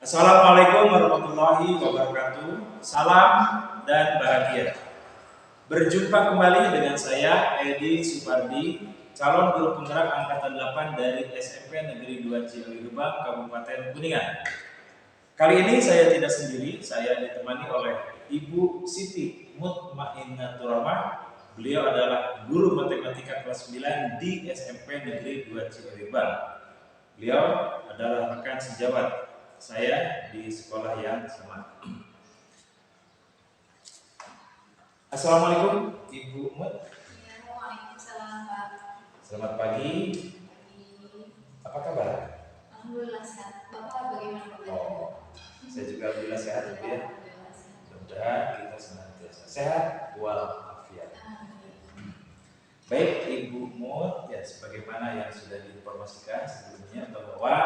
Assalamualaikum warahmatullahi wabarakatuh. Salam dan bahagia. Berjumpa kembali dengan saya Edi Supardi, calon guru penggerak angkatan 8 dari SMP Negeri 2 Ciawi Gebang, Kabupaten Kuningan. Kali ini saya tidak sendiri, saya ditemani oleh Ibu Siti Mutmainnatur Rahmah. Beliau adalah guru matematika kelas 9 di SMP Negeri 2 Ciawi Gebang. Beliau adalah rekan sejawat saya di sekolah yang sama. Assalamualaikum Ibu Mut. Waalaikumsalam Pak. Selamat pagi. Apa kabar? Alhamdulillah sehat. Bapak bagaimana Pak? Saya juga alhamdulillah sehat ya. Mudah-mudahan kita senantiasa sehat walafiat. Baik Ibu Mut, ya sebagaimana yang sudah diinformasikan sebelumnya bahwa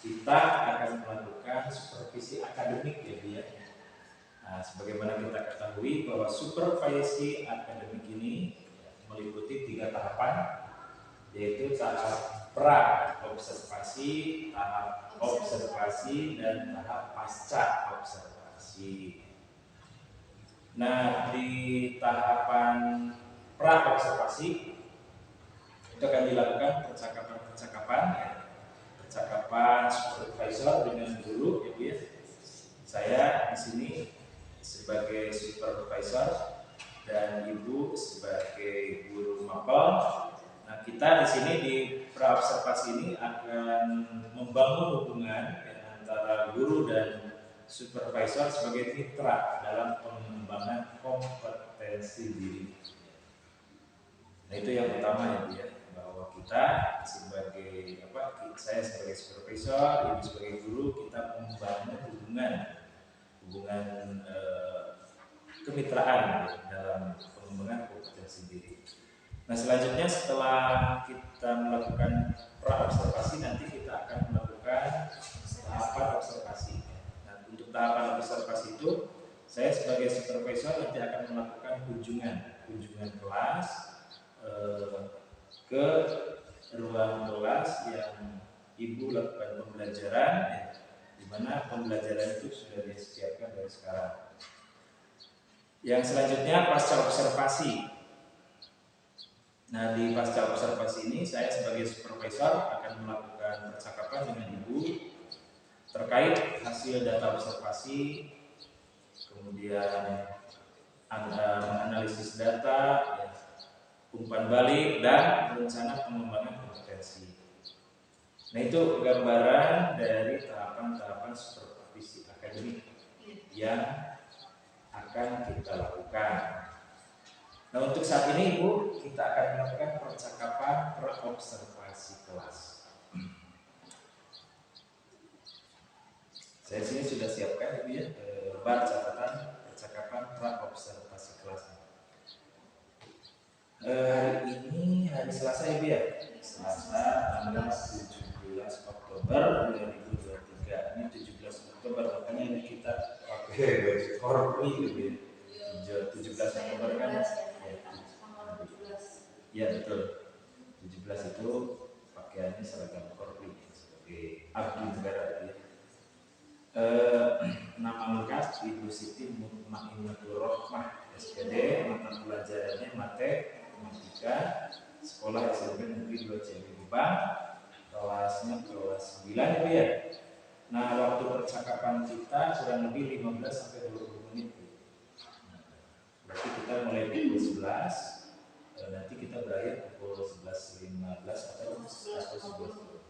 kita akan melakukan supervisi akademik ya Bu ya. Nah, sebagaimana kita ketahui bahwa supervisi akademik ini meliputi 3 tahapan, yaitu tahap pra observasi, tahap observasi, dan tahap pasca observasi. Nah, di tahapan pra observasi itu akan dilakukan percakapan ya. Percakapan supervisor dengan guru ya Bu ya. Saya di sini sebagai supervisor dan Ibu sebagai guru mapel. Nah, kita di sini di pra observasi ini akan membangun hubungan ya, antara guru dan supervisor sebagai mitra dalam pengembangan kompetensi diri. Nah, itu yang pertama ya Bu ya, bahwa kita sebagai saya sebagai supervisor, Ibu sebagai guru, kita membangun hubungan kemitraan ya, dalam pengembangan kompetensi diri. Nah, selanjutnya setelah kita melakukan pra observasi, nanti kita akan melakukan tahapan observasi. Nah, untuk tahapan observasi itu saya sebagai supervisor nanti akan melakukan kunjungan kelas ke ruang kelas yang Ibu lakukan pembelajaran ya, di mana pembelajaran itu sudah disiapkan dari sekarang. Yang selanjutnya pasca observasi. Nah, di pasca observasi ini saya sebagai supervisor akan melakukan percakapan dengan Ibu terkait hasil data observasi, kemudian menganalisis data ya, umpan balik, dan rencana pengembangan kompetensi. Nah, itu gambaran dari tahapan-tahapan supervisi akademik yang akan kita lakukan. Nah, untuk saat ini Ibu, kita akan melakukan percakapan pra-observasi kelas. Saya sini sudah siapkan Ibu ya, lembar catatan percakapan pra-observasi kelas. Hari ini hari Selasa ya Bu ya, Selasa tanggal 17 Oktober 2023. Ini 17 Oktober, makanya ini kita pakai baju korpri gitu ya. 17 Oktober kan ya betul, 17 itu pakaiannya seragam korpri sebagai abdi negara gitu ya. Nama lengkap Ibu Siti Mutmainnatur Rahmah, SPD, mata pelajarannya matematika, sekolah SMP Negeri 2 Ciawi Gebang, kelasnya kelas 9 ya. Nah, waktu percakapan kita kurang lebih 15 sampai 20 menit. Berarti kita mulai pukul 11, nanti kita berakhir pukul 11.15 atau 11.20.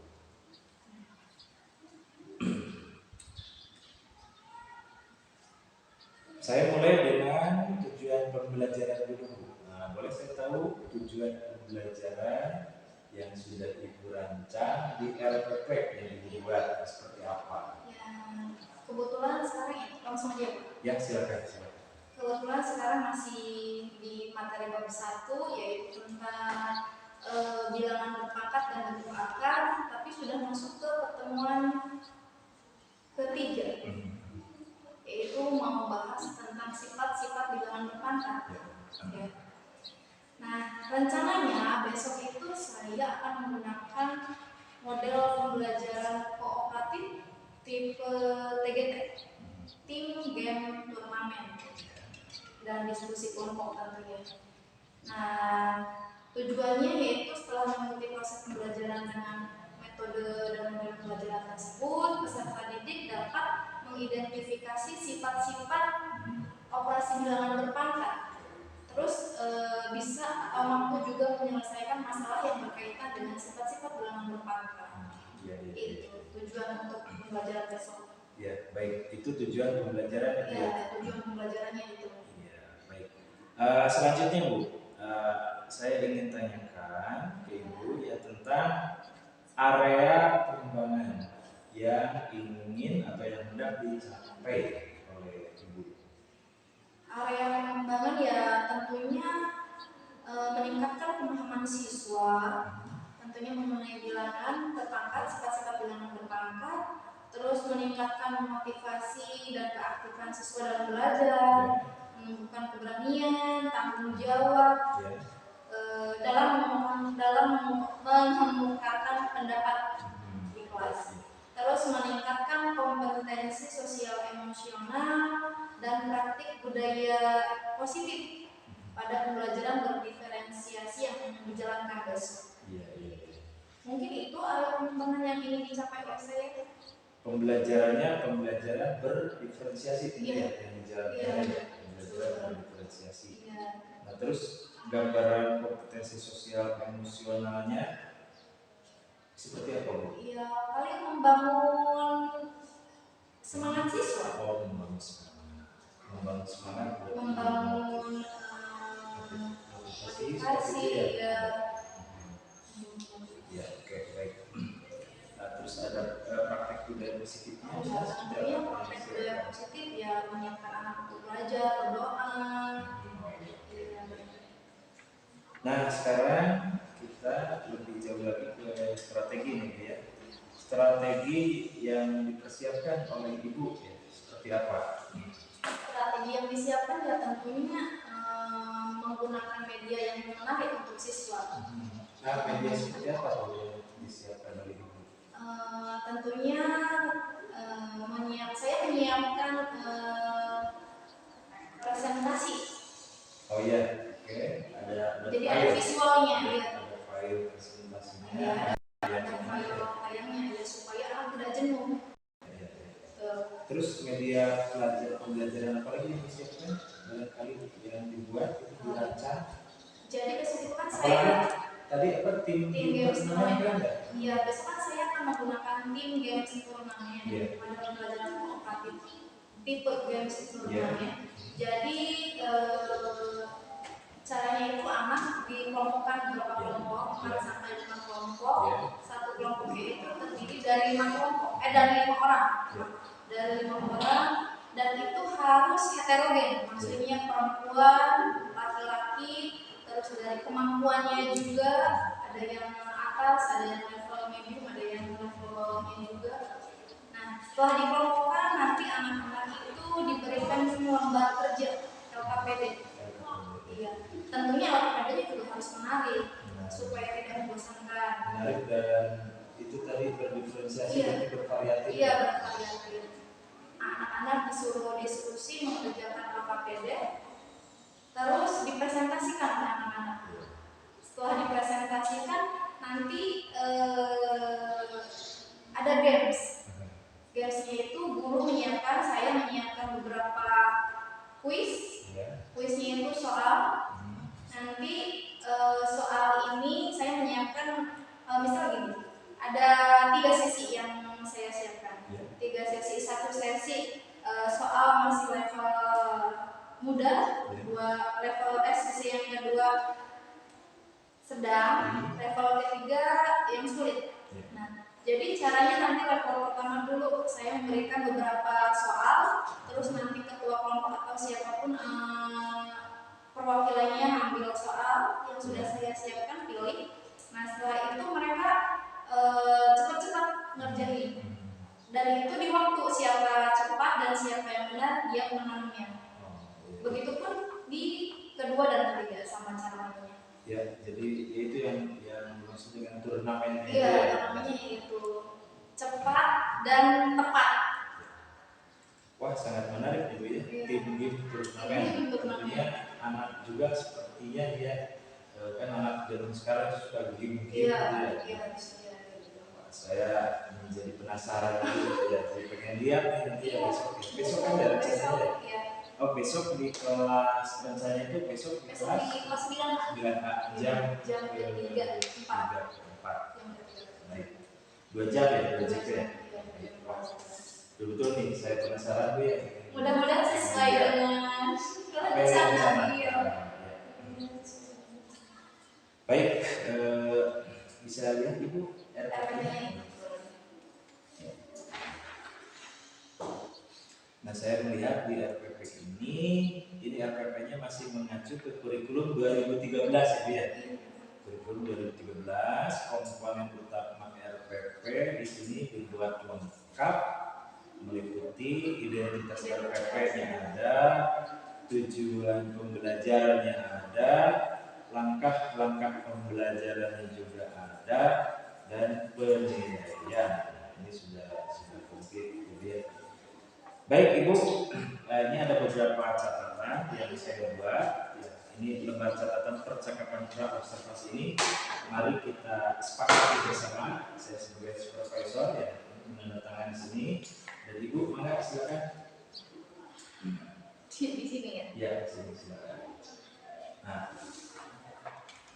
Saya mulai dengan tujuan pembelajaran dulu. Nah, boleh saya tahu tujuan pembelajaran yang sudah Ibu rancang di RPP yang dibuat seperti apa? Ya, kebetulan sekarang langsung aja Pak. Ya, silakan. Kebetulan sekarang masih di materi bab 1, yaitu tentang bilangan berpangkat dan bentuk akar, tapi sudah masuk ke pertemuan ketiga, yaitu mau bahas tentang sifat-sifat bilangan berpangkat. Ya. Nah, rencananya besok itu saya akan menggunakan model pembelajaran kooperatif tipe TGT, tim game turnamen dan diskusi kelompok tentunya. Nah, tujuannya yaitu setelah mengikuti proses pembelajaran dengan metode dan model pembelajaran tersebut, peserta didik dapat mengidentifikasi sifat-sifat operasi bilangan berpangkat. Terus bisa atau mampu juga menyelesaikan masalah yang berkaitan dengan sifat-sifat bilangan berpangkat. Itu tujuan untuk pembelajaran besok. Ya, baik. Itu tujuan pembelajaran. Ya, tujuan pembelajarannya itu. Ya, baik. Selanjutnya Bu, saya ingin tanyakan ke Ibu ya tentang area pengembangan yang ingin atau yang hendak dicapai oleh Ibu. Area pengembangan ya tentunya meningkatkan pemahaman siswa, tentunya mengenai bilangan berpangkat, sifat-sifat bilangan berpangkat, terus meningkatkan motivasi dan keaktifan siswa dalam belajar, menumbuhkan keberanian, tanggung jawab, dalam mengemukakan pendapat di kelas. Terus meningkatkan kompetensi sosial emosional dan praktik budaya positif pada pembelajaran berdiferensiasi yang dijalankan besok. Mungkin itu area pengembangan yang ingin dicapai oleh saya. Pembelajaran berdiferensiasi yang dijalankan, pembelajaran berdiferensiasi. Nah, terus gambaran kompetensi sosial emosionalnya seperti apa Bu? Iya, paling membangun semangat siswa. Membangun semangat. Membangun motivasi ya. Ya, oke, baik. Nah, terus ada praktek budaya positifnya. Tentunya praktek budaya positif ya menyiapkan anak untuk belajar, berdoa. Nah, sekarang kita lebih jauh lagi ke strategi nih ya. Strategi yang dipersiapkan oleh Ibu ya, seperti apa? Strategi yang disiapkan ya tentunya menggunakan media yang menarik untuk siswa. Nah, media seperti apa yang disiapkan oleh Ibu? Tentunya saya menyiapkan presentasi. Oh iya, oke. Jadi ada visualnya ya. Ada file presentasinya. Ya, ada file tayangnya ya supaya anak tidak jenuh. Terus media pembelajaran apa lagi yang disiapkan? Barangkali yang dibuat itu dirancang. Jadi besok kan saya tadi apa tim games turnamen? Iya, besok kan saya akan menggunakan tim games turnamen pada pembelajaran kooperatif tipe games turnamen. Jadi caranya itu anak dikelompokkan beberapa kelompok, 4 sampai 5 kelompok. Satu kelompok itu terdiri dari 5 kelompok, dari 5 orang. Dari 5 orang dan itu harus heterogen, maksudnya perempuan, laki-laki, terus dari kemampuannya juga ada yang atas, ada yang level medium, ada yang levelnya juga. Nah, setelah dikelompokkan nanti anak-anak itu diberikan lembar kerja LKPD. Iya, tentunya LKPD juga harus menarik supaya tidak membosankan. Menarik dan itu tadi berdiferensiasi, bervariatif. Iya, bervariatif. Anak-anak disuruh diskusi mengerjakan LKPD, terus dipresentasikan ke anak-anak. Setelah dipresentasikan, nanti ada games. Gamesnya itu guru menyiapkan, saya menyiapkan beberapa kuis. Kuisnya itu soal. Nanti soal ini saya menyiapkan, misal gini, ada 3 sesi yang saya siapkan. 3 sesi, 1 sesi soal masih level muda, 2 level sesi yang kedua sedang, level ketiga yang sulit. Nah, jadi caranya nanti level pertama dulu saya memberikan beberapa soal, terus nanti ketua kelompok atau siapapun perwakilannya ambil soal yang sudah saya siapkan, pilih. Nah, setelah itu mereka cepat-cepat ngerjain. Dan itu di waktu siapa cepat dan siapa yang benar dia menangnya. Begitupun di kedua dan ketiga sama caranya. Ya, jadi itu yang dimaksud dengan turnamen. Iya, namanya itu cepat dan tepat. Wah, sangat menarik Ibu ya. Tim gift turnamen. Tentunya anak juga sepertinya dia kan anak zaman sekarang suka game Iya, gitu ya. Wah, saya menjadi penasaran gitu ya. Saya pengen lihat nih nanti ya besok. Besok kan ada rencananya ya. Oh, besok di kelas rencananya itu besok di kelas 9A jam 3 Baik. 2 jam ya, 2 jam ya. Betul nih, saya penasaran Bu ya. Mudah-mudahan sesuai dengan rencana dia. Baik, bisa lihat Ibu RPP-nya. Nah, saya melihat di RPP ini RPP-nya masih mengacu ke kurikulum 2013 ya. Kurikulum 2013, komponen utama RPP di sini dibuat lengkap, meliputi identitas RPP-nya ada, tujuan pembelajarannya ada, langkah-langkah pembelajarannya juga ada, dan penilaian. Ini sudah komplit kemudian. Baik Ibu, ini ada beberapa catatan yang saya buat. Ya, ini lembar catatan percakapan pra observasi ini. Mari kita sepakati bersama. Saya sebagai supervisor ya menandatangani di sini. Dan Ibu, mangga silakan. Di sini ya. Ya, di sini silakan.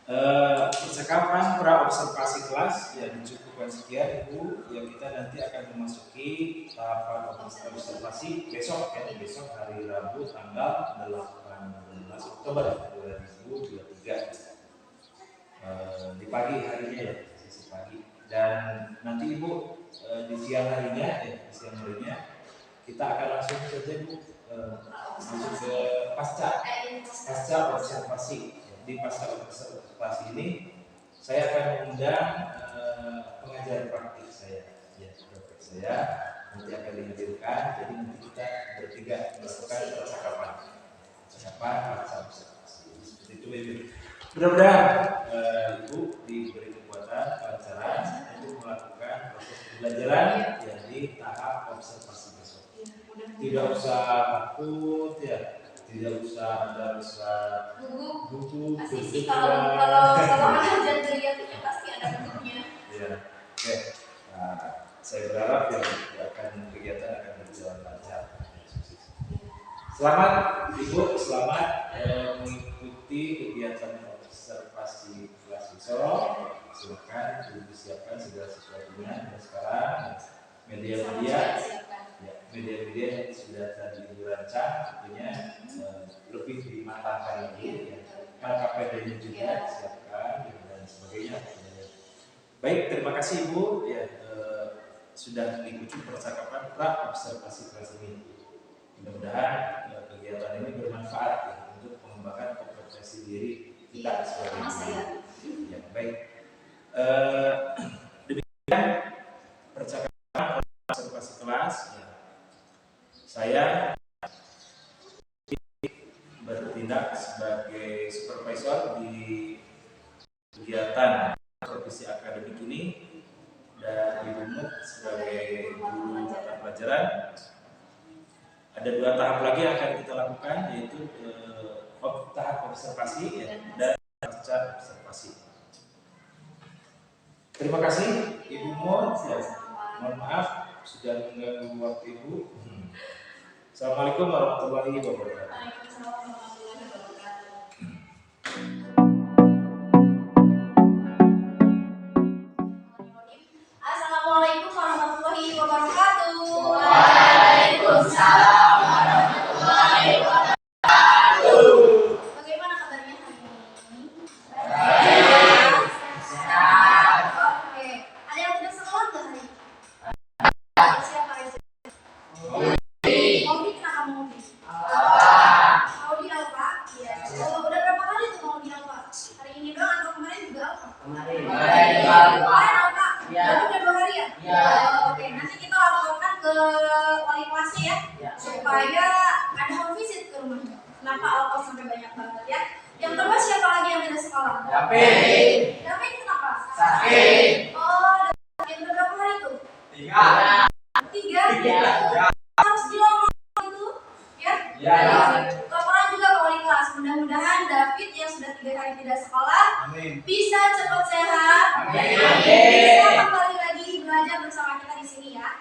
Nah, percakapan pra observasi kelas ya dicukupkan sekian Ibu, yang kita nanti akan memasuki tahapan observasi besok ya, besok hari Rabu tanggal 18 Oktober 2023 di pagi harinya ya, sesi pagi. Dan nanti Ibu di siang harinya kita akan langsung saja Bu masuk ke pasca observasi. Di pasca observasi ini saya akan mengundang pengajar praktik saya, ya, praktik saya nanti akan dihadirkan. Jadi nanti kita bertiga melakukan percakapan pasca observasi. Seperti itu Ibu. Mudah-mudahan Ibu diberi kekuatan, kelancaran untuk melakukan proses pembelajaran yang di tahap observasi besok. Tidak usah takut ya. Tidak usah ada gugup, pasti kalau ajar dia itu pasti ada gugupnya. Ya, oke. Nah, saya berharap ya kegiatan akan berjalan lancar. Selamat Ibu, selamat mengikuti kegiatan observasi kelas besok. Silakan disiapkan segala sesuatunya. Dan sekarang media-media yang sudah tadi dirancang tentunya lebih dimatangkan lagi ya. KPD-nya juga disiapkan dan sebagainya. Baik, terima kasih Ibu ya sudah mengikuti percakapan pra observasi kelas ini. Mudah-mudahan kegiatan ini bermanfaat ya, untuk pengembangan kompetensi diri kita sebagai guru. Ya, baik. Demikian percakapan observasi kelas. Ya. Saya bertindak sebagai supervisor di kegiatan provisi akademik ini dan Ibu Mut sebagai guru mata pelajaran. Ada 2 tahap lagi yang akan kita lakukan, yaitu tahap observasi ya, dan pasca observasi. Terima kasih Ibu Mut. Mohon maaf sudah mengganggu waktu Ibu. Assalamualaikum warahmatullahi wabarakatuh. Assalamualaikum warahmatullahi wabarakatuh. Waalaikumsalam warahmatullahi wabarakatuh. Bagaimana kabarnya hari ini? Baik. Sehat. Oke. Ada yang tidak sekolah nggak hari ini? Siapa aja? Maudi, kenapa Maudi? Maudi apa? Iya. Oh, udah berapa kali tuh Maudi apa? Hari ini doang atau kemarin juga apa? Kemarin. Kemarin apa? Iya. Baru udah 2 hari ya? Iya. Oke, nanti kita laporkan ke wali kelasnya ya, Iya. supaya ada home visit ke rumahnya. Kenapa Alko sampai banyak banget ya? Yang kedua siapa lagi yang tidak sekolah? David. David kenapa? Sakit. Oh, David udah berapa hari tuh? 3. 3. Harus dilomong itu Ya. Laporan juga ke wali kelas. Mudah-mudahan David yang sudah 3 hari tidak sekolah bisa cepat sehat. Bisa kembali lagi belajar bersama kita di sini ya.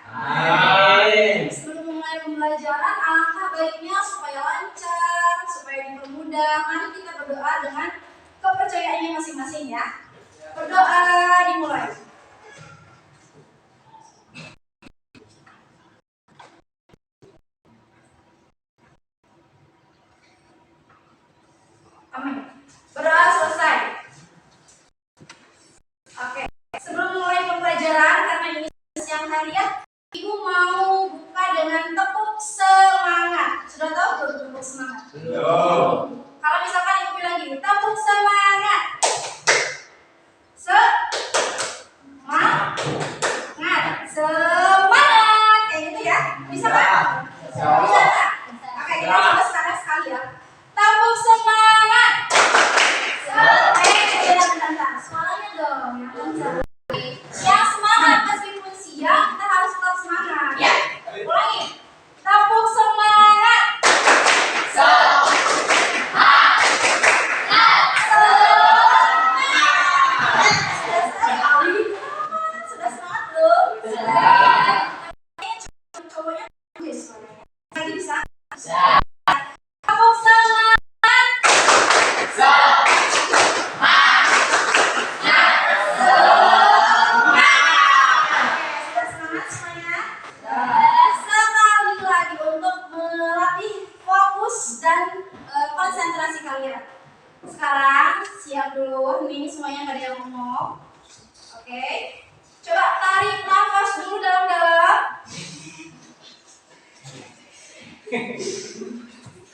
Sebelum mulai pembelajaran, alangkah baiknya supaya lancar, supaya dipermudah. Mari kita berdoa dengan kepercayaannya masing-masing ya. Berdoa dimulai. Amin. Berdoa selesai. Oke. Sebelum mulai pembelajaran, karena ini siang hari ya, Ibu mau buka dengan tepuk semangat. Sudah tahu tuh tepuk semangat? Kalau misalkan Ibu bilang gini, tepuk semangat. Semangat. Semangat. Kayak gitu ya. Bisa kan? Bisa nggak? Oke, kita coba sekarang sekali ya. Tepuk semangat. Bentar. Suaranya dong yang kencang. Yang semangat meskipun siang kita harus tetap semangat. Ya. Ulangi. Tepuk semangat. Sudah semangat belum? Sudah. Cowoknya suaranya. Lagi bisa? Tepuk semangat. Konsentrasi kalian. Sekarang siap dulu, ini semuanya nggak ada yang ngomong. Oke, coba tarik nafas dulu dalam-dalam.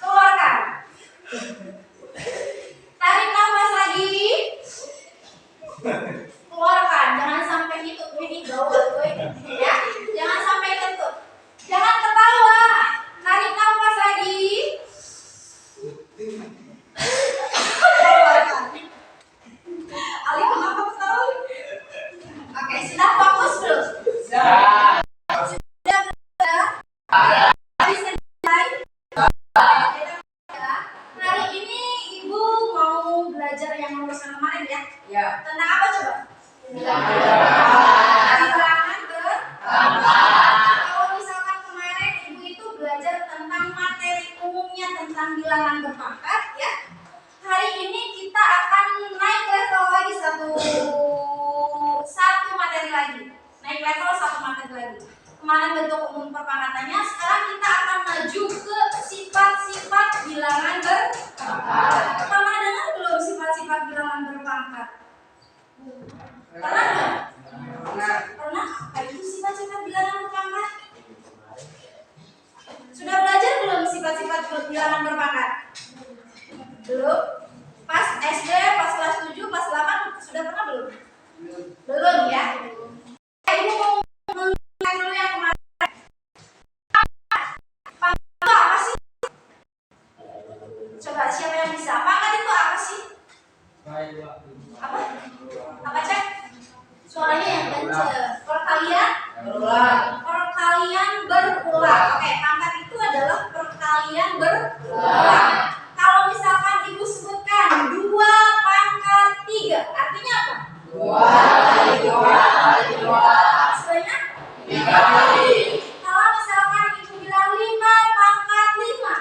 Keluarkan. Tarik nafas lagi. Keluarkan. Jangan sampai itu ini gawat, ya. Jangan sampai kentut. Jangan ketawa. Tarik nafas lagi. Ali kenapa ketawa? Oke, sudah fokus belum? Sudah. Bisa mulai? Hari ini Ibu mau belajar yang urusan kemarin ya? Ya. Tentang apa coba? Bilangan berpangkat. Kalau misalkan kemarin Ibu itu belajar tentang materi umumnya tentang bilangan berpangkat ya. Hari ini kita akan naik level lagi satu materi lagi. Naik level satu materi lagi. Kemarin bentuk umum perpangkatannya, sekarang kita akan maju ke sifat-sifat bilangan berpangkat. Pernah dengar belum sifat-sifat bilangan berpangkat? Pernah nggak? Pernah? Apa itu sifat-sifat bilangan berpangkat? Sudah belajar belum sifat-sifat bilangan berpangkat? Belum? Pas SD, pas kelas 7, pas 8 sudah pernah belum? Belum ya? Ibu mau mengulang dulu yang kemarin. Pangkat itu apa sih? Coba siapa yang bisa? Pangkat itu apa sih? Apa? Apa cek? Suaranya yang kenceng. Perkalian berulang. Perkalian berulang. Oke, pangkat itu adalah perkalian berulang. Kalau misalkan Ibu sebutkan 2 pangkat 3, artinya apa? 2 kali 2. Sebanyak 3 kali. Kalau misalkan Ibu bilang 5 pangkat 5,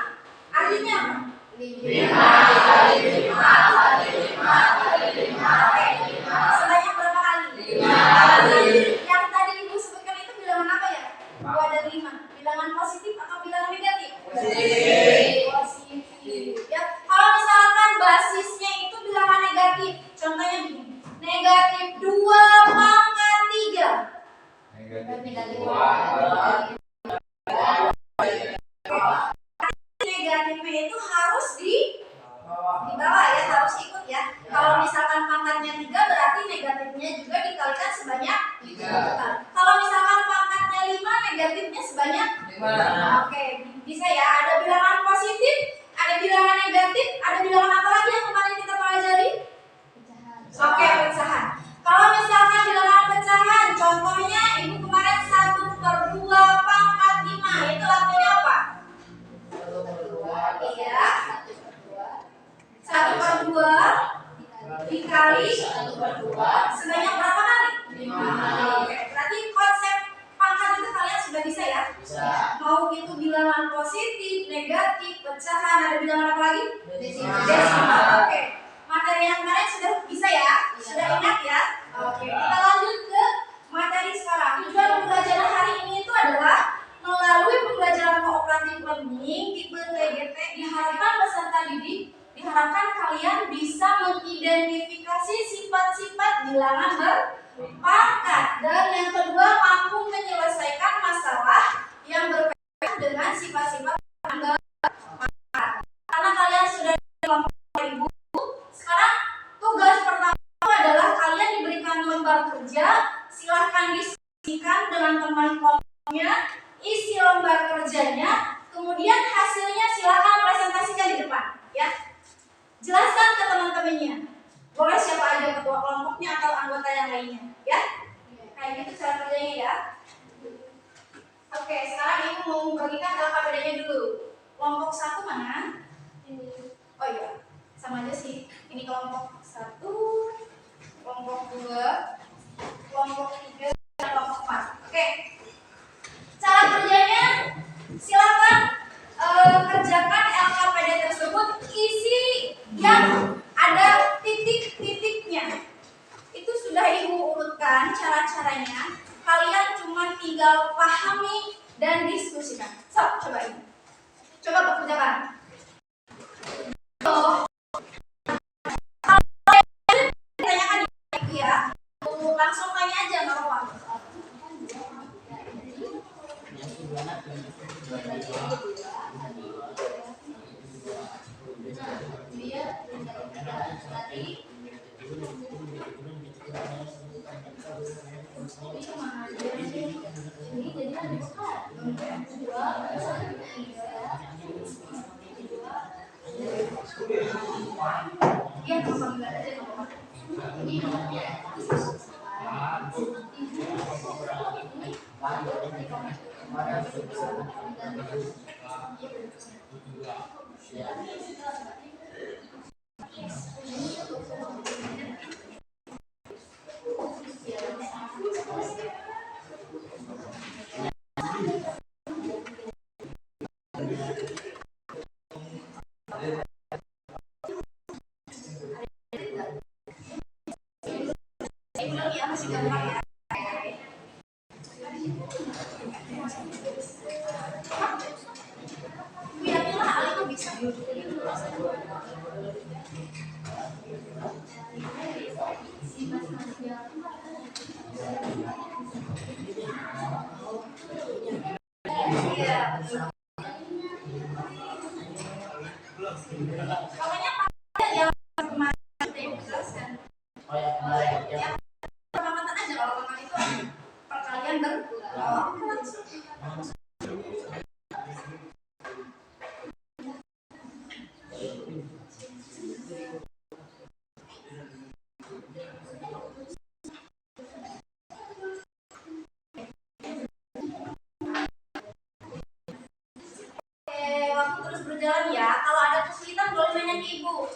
artinya apa? 5 kali 5 kali 5 kali 5 kali 5. Sebanyak berapa kali? 5 kali. Yang tadi Ibu sebutkan itu bilangan apa ya? 2 dan 5. Bilangan positif atau bilangan negatif? Positif. Ya, kalau misalkan basisnya itu bilangan negatif, contohnya begini, negatif 2 pangkat 3. Negatif 2. Negatifnya itu harus di bawah ya, harus ikut ya. Kalau misalkan pangkatnya 3, berarti negatifnya juga dikalikan sebanyak 3. Kalau misalkan pangkatnya 5, negatifnya sebanyak 5. Oke, bisa ya. Ada bilangan positif, ada bilangan negatif, ada bilangan apa lagi yang kemarin kita pelajari? Oke, pecahan. Kalau misalkan bilangan pecahan, contohnya Ibu kemarin 1/2 pangkat 5, itu artinya apa? 1/2 kali 1/2 sebanyak berapa kali? 5 kali. Oke, berarti konsep pangkat itu kalian sudah bisa ya? Bisa. Mau itu bilangan positif, negatif, pecahan, ada bilangan apa lagi? Desimal. Desimal. Oke. Materi yang kemarin sudah bisa ya? Sudah ingat ya? Oke. Kita lanjut ke materi sekarang. Tujuan pembelajaran hari ini itu adalah melalui pembelajaran kooperatif learning tipe TGT diharapkan peserta didik kalian bisa mengidentifikasi sifat-sifat bilangan berpangkat dan yang kedua mampu menyelesaikan masalah yang berkaitan dengan sifat-sifat bilangan berpangkat. Karena kalian sudah di kelompok ibu, sekarang tugas pertama adalah kalian diberikan lembar kerja, silahkan diskusikan dengan teman kelompoknya, isi lembar kerjanya, kemudian hasilnya silahkan presentasikan di depan, ya. Jelaskan ke teman-temannya. Boleh siapa aja, ketua kelompoknya atau anggota yang lainnya, ya. Kayak gitu cara kerjanya ya. Oke, sekarang ibu mau membagikan LKPD-nya dulu. Kelompok 1 mana? Ini. Oh iya, sama aja sih. Ini kelompok 1, kelompok 2, kelompok 3, dan kelompok 4. Oke. Cara kerjanya silakan kerjakan LKPD tersebut, isi yang ada titik-titiknya. Itu sudah ibu urutkan cara-caranya. Kalian cuma tinggal pahami dan diskusikan. So, coba ini. Coba kerjakan. Tanyakan ya. Langsung tanya aja nggak apa-apa. Waktu terus berjalan ya. Kalau ada kesulitan boleh nanya ke ibu.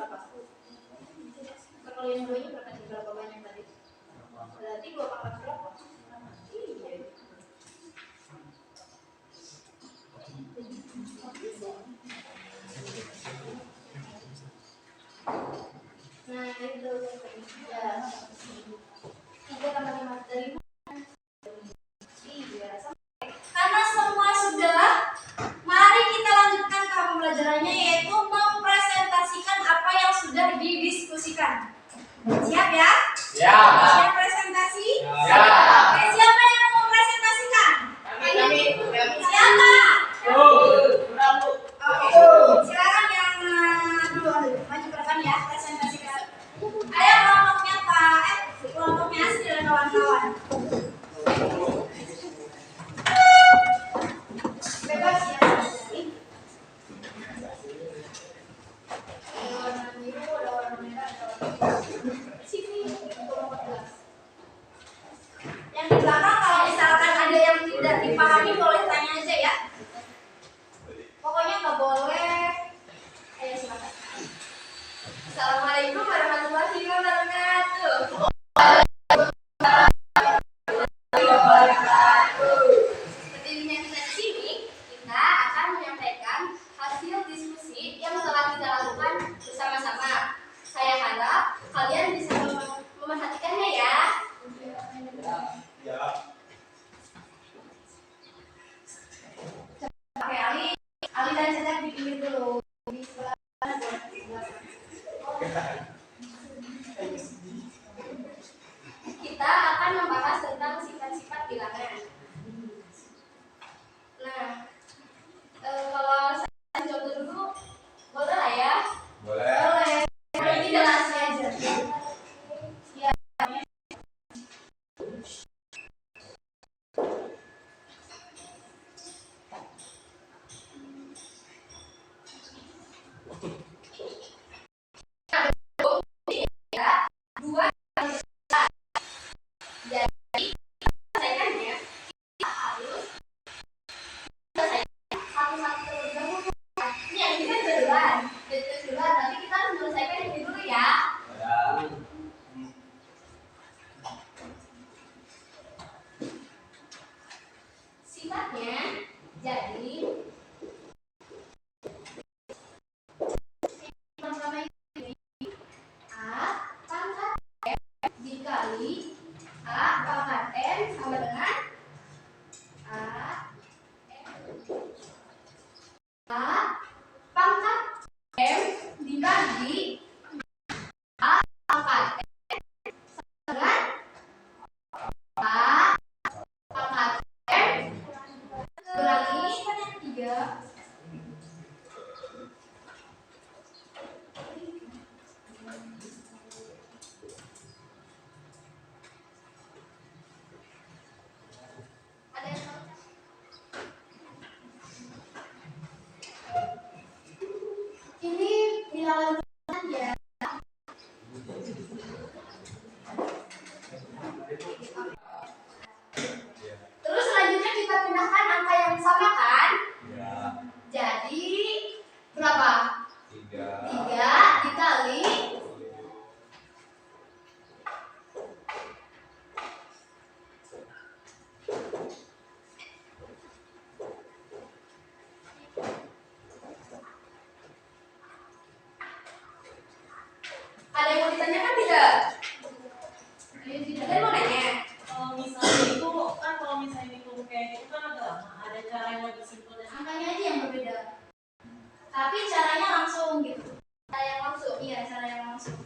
berapa? Kalau yang 2 nya berapa banyak tadi? Berarti 2 pangkat berapa? Iya. Nah itu ya 3 tambah 5 dari iya. Karena semua sudah, mari kita lanjutkan ke pembelajarannya, yaitu mempresentasikan apa yang sudah didiskusikan. Siap ya? Siap. Siap presentasi? Siap. Oke, siapa yang mau mempresentasikan? Siapa? Oke, silakan yang dulu maju ke depan ya, presentasikan. Ayo kelompoknya Pak, kelompoknya Asri dan kawan-kawan. Bebas ya. Ada warna biru, ada warna merah, ada warna sini, kelompok 14. Yang di belakang kalau misalkan ada yang tidak dipahami boleh tanya aja ya. Pokoknya nggak boleh. Ayo silakan. Assalamualaikum warahmatullahi wabarakatuh. Seperti yang kita di sini, kita akan menyampaikan hasil diskusi yang telah kita lakukan bersama-sama. Saya harap kalian bisa memerhatikannya ya. Oke, Ali dan Cecep di pinggir dulu. Di sebelah sana boleh. Kita akan membahas tentang sifat-sifat bilangan. Nah, kalau saya contoh dulu, boleh lah ya? Boleh. Boleh. Ini jelasnya aja. Ya. Dua. Jadi, selesaikannya kita harus selesaikan satu-satu terlebih dahulu. Ini yang ini kan duluan, tapi kita harus menyelesaikan ini dulu ya. Sifatnya, jadi pertama ini A pangkat M dikali A pangkat N sama dengan A pangkat M dibagi A pangkat N sama dengan A pangkat M kurangi yang 3. Ada yang tahu? Ini bilangan ya. Terus selanjutnya kita pindahkan angka yang sama kan? Ya. Jadi berapa? 3 dikali ada yang mau ditanyakan tidak? Ada yang mau nanya? Kalau misalnya itu kayak gitu kan ada cara yang lebih simpel dan Angkanya aja yang berbeda. Tapi caranya langsung gitu. Cara yang langsung, iya cara yang langsung.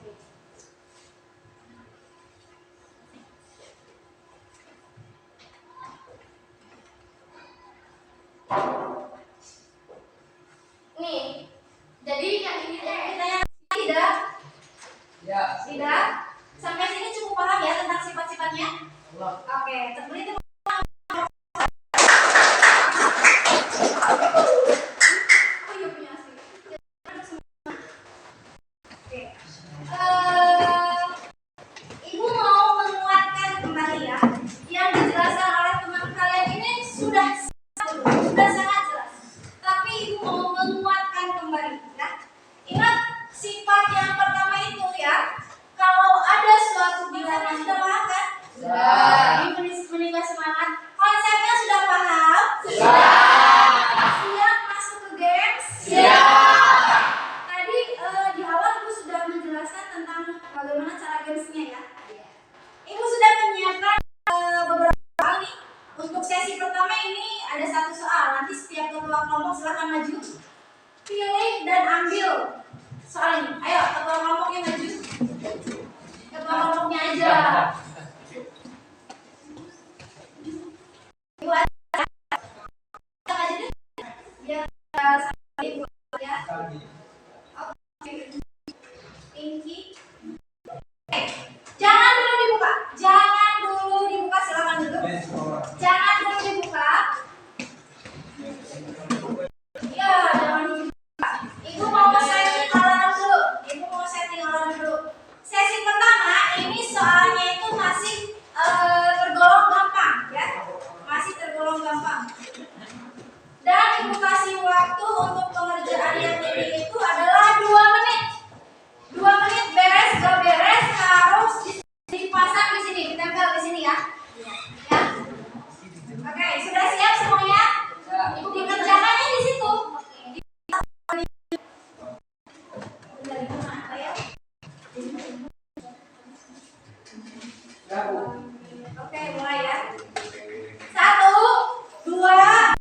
Nih, jadi yang ini kita tidak? Ya. Tidak? Sampai sini cukup paham ya tentang sifat-sifatnya? Oke, terbeli itu. Oh iya punya asli. Oke. Ibu mau menguatkan kembali ya. Yang dijelaskan oleh teman kalian ini sudah sangat jelas. Tapi ibu mau menguatkan kembali ya. Ingat sifat yang Pinky. Jangan dulu dibuka. Jangan dulu dibuka, silakan duduk. Jangan dulu dibuka. Ya, jangan dulu dibuka. Ibu mau setting alarm dulu. Ibu mau setting alarm dulu. Sesi pertama ini soalnya itu masih tergolong gampang, ya. Masih tergolong gampang. Dan ibu kasih waktu untuk pengerjaan yang ini itu adalah 2 menit. 2 menit beres, gak beres harus dipasang di sini, ditempel di sini ya. Ya. Oke, sudah siap semuanya? Dikerjakannya di situ. Oke, mulai ya. 1, 2.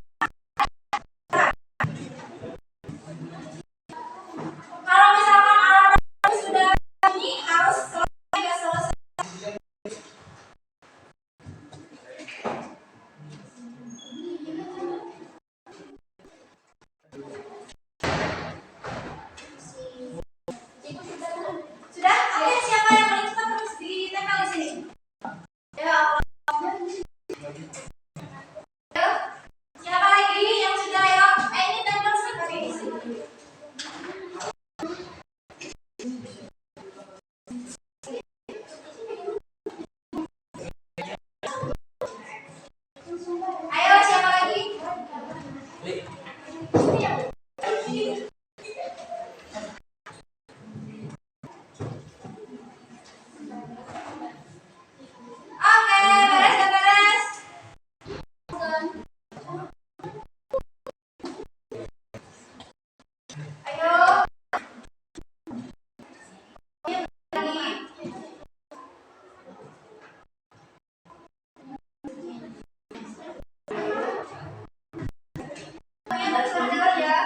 Kalau misalkan alarm sudah bunyi harus selesai, ya selesai. Sudah? Oke, siapa yang paling cepat terus ditempel di sini? Ya. Ayo. Siapa lagi yang sudah ya? Ini tempel seperti di sini. Ayo, siapa lagi? Oke, beres gak beres? Ayo. Lagi. Yang harus belajar ya.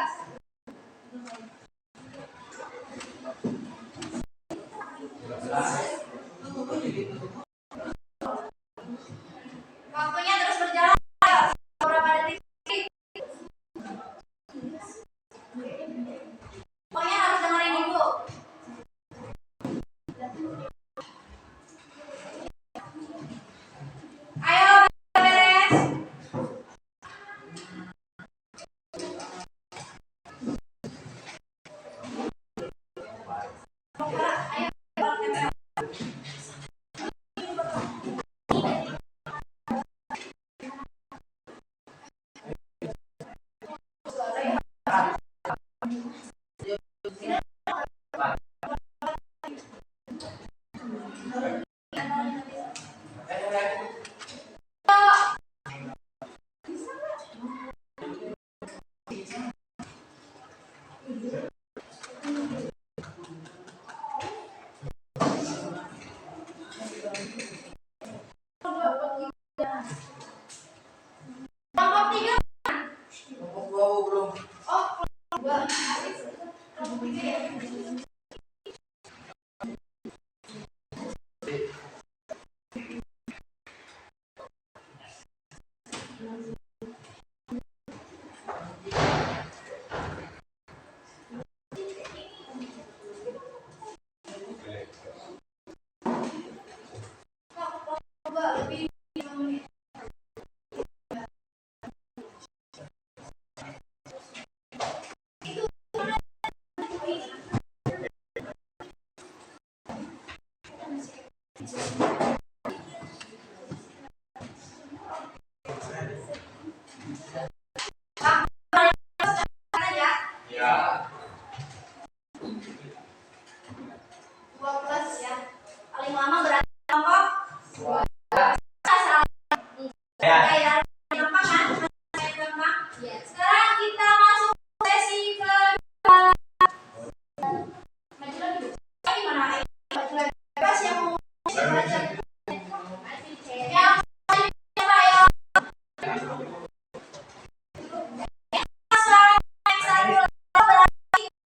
Waktunya terus berjalan. Beberapa detik. Pokoknya harus dengerin ibu. Ayo, beres. Ayo, kelompok 3. Oh, kelompok 2. Kelompok 3 ya. Kelompok 2 lebih 5 menit. Ya. 12 ya. Paling lama berarti kelompok 2. Kayak gampang kan? Kayak gampang. Sekarang kita masuk sesi kedua. Maju lagi. Gimana? Maju lagi. Bebas yang mau belajar. Yang siapa ya?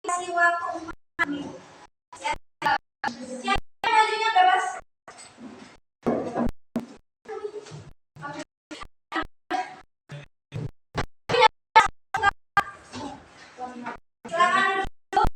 Kasih waktu 4 menit. Siapa majunya bebas. Silakan duduk.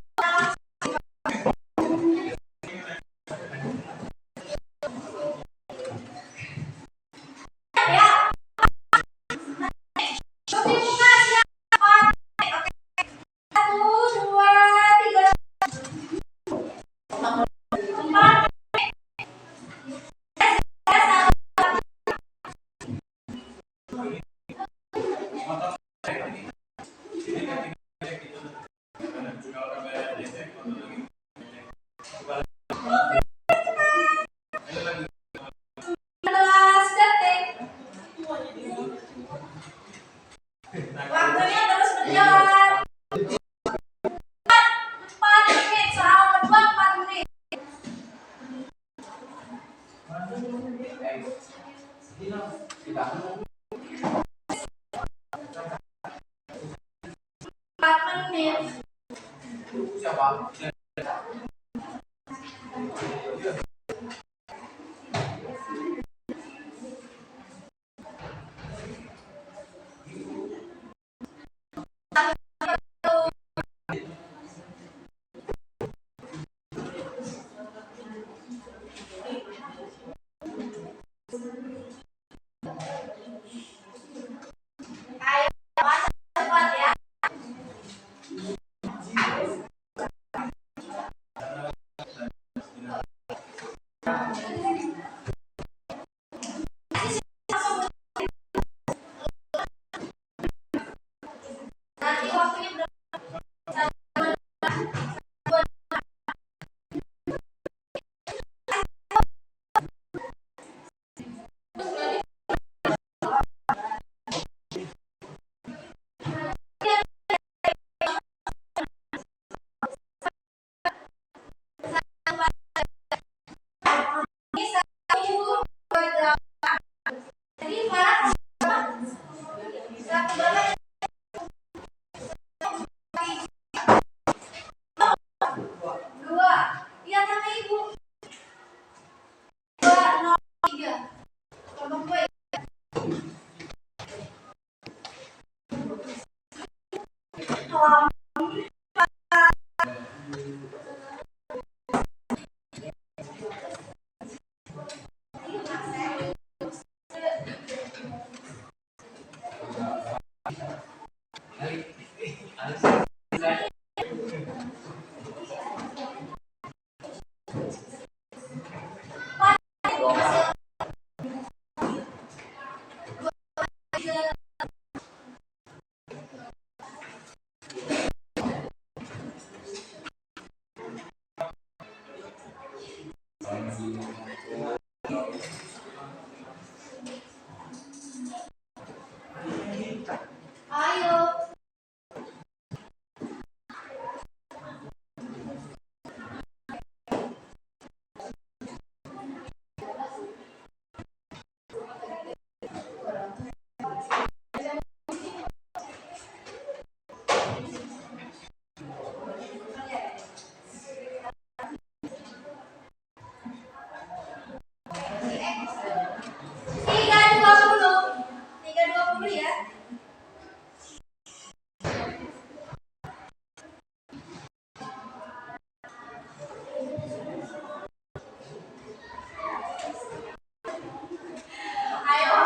kamera detek atau lagi coba lagi. 15 detik. Waktunya terus berjalan. 4 menit, selama kedua 4 menit. Kita 4 menit. siapa? Ayo, baca cepat ya. Nanti waktunya berapa? Ini 1, 2, 8. Jadi Farah satu berapa? Dua. Iya kata ibu. 203. Tolong gue. Ayo. Tiga 20 ya. Ayo.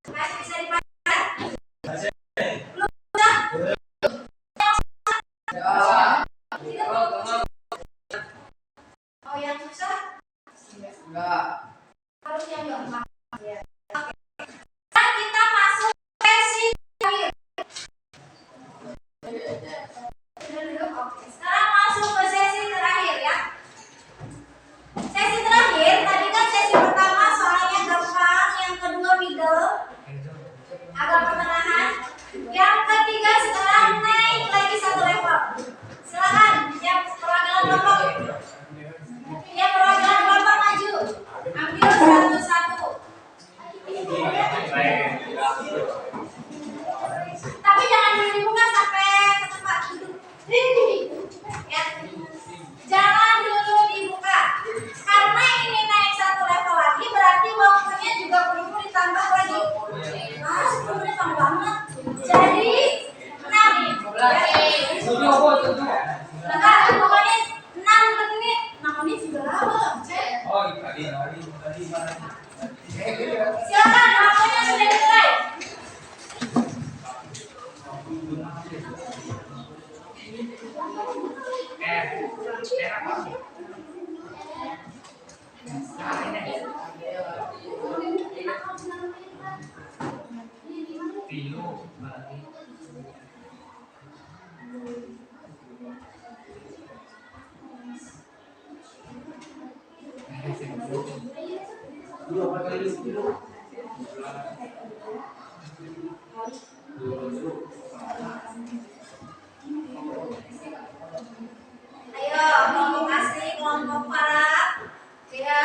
Masih bisa dipakai? Ya. Jangan dulu dibuka. Karena ini naik satu level lagi, berarti waktunya juga perlu ditambah lagi. Nah, 10 menit lama banget. Jadi 6. Nah, pokoknya 6 menit. 6 menit juga lama, Cek. Silakan, waktunya sudah dimulai. Ayo, kelompok asli, kelompok para. Ya.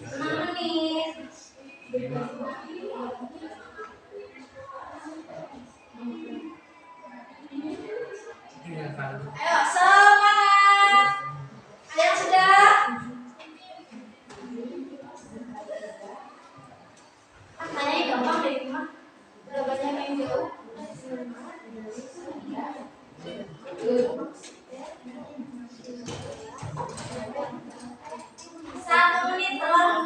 6 menit. Ayo, semangat. Ada yang sudah? Tanya gampang deh, Mah. Udah banyak yang jauh. 1 menit berlalu.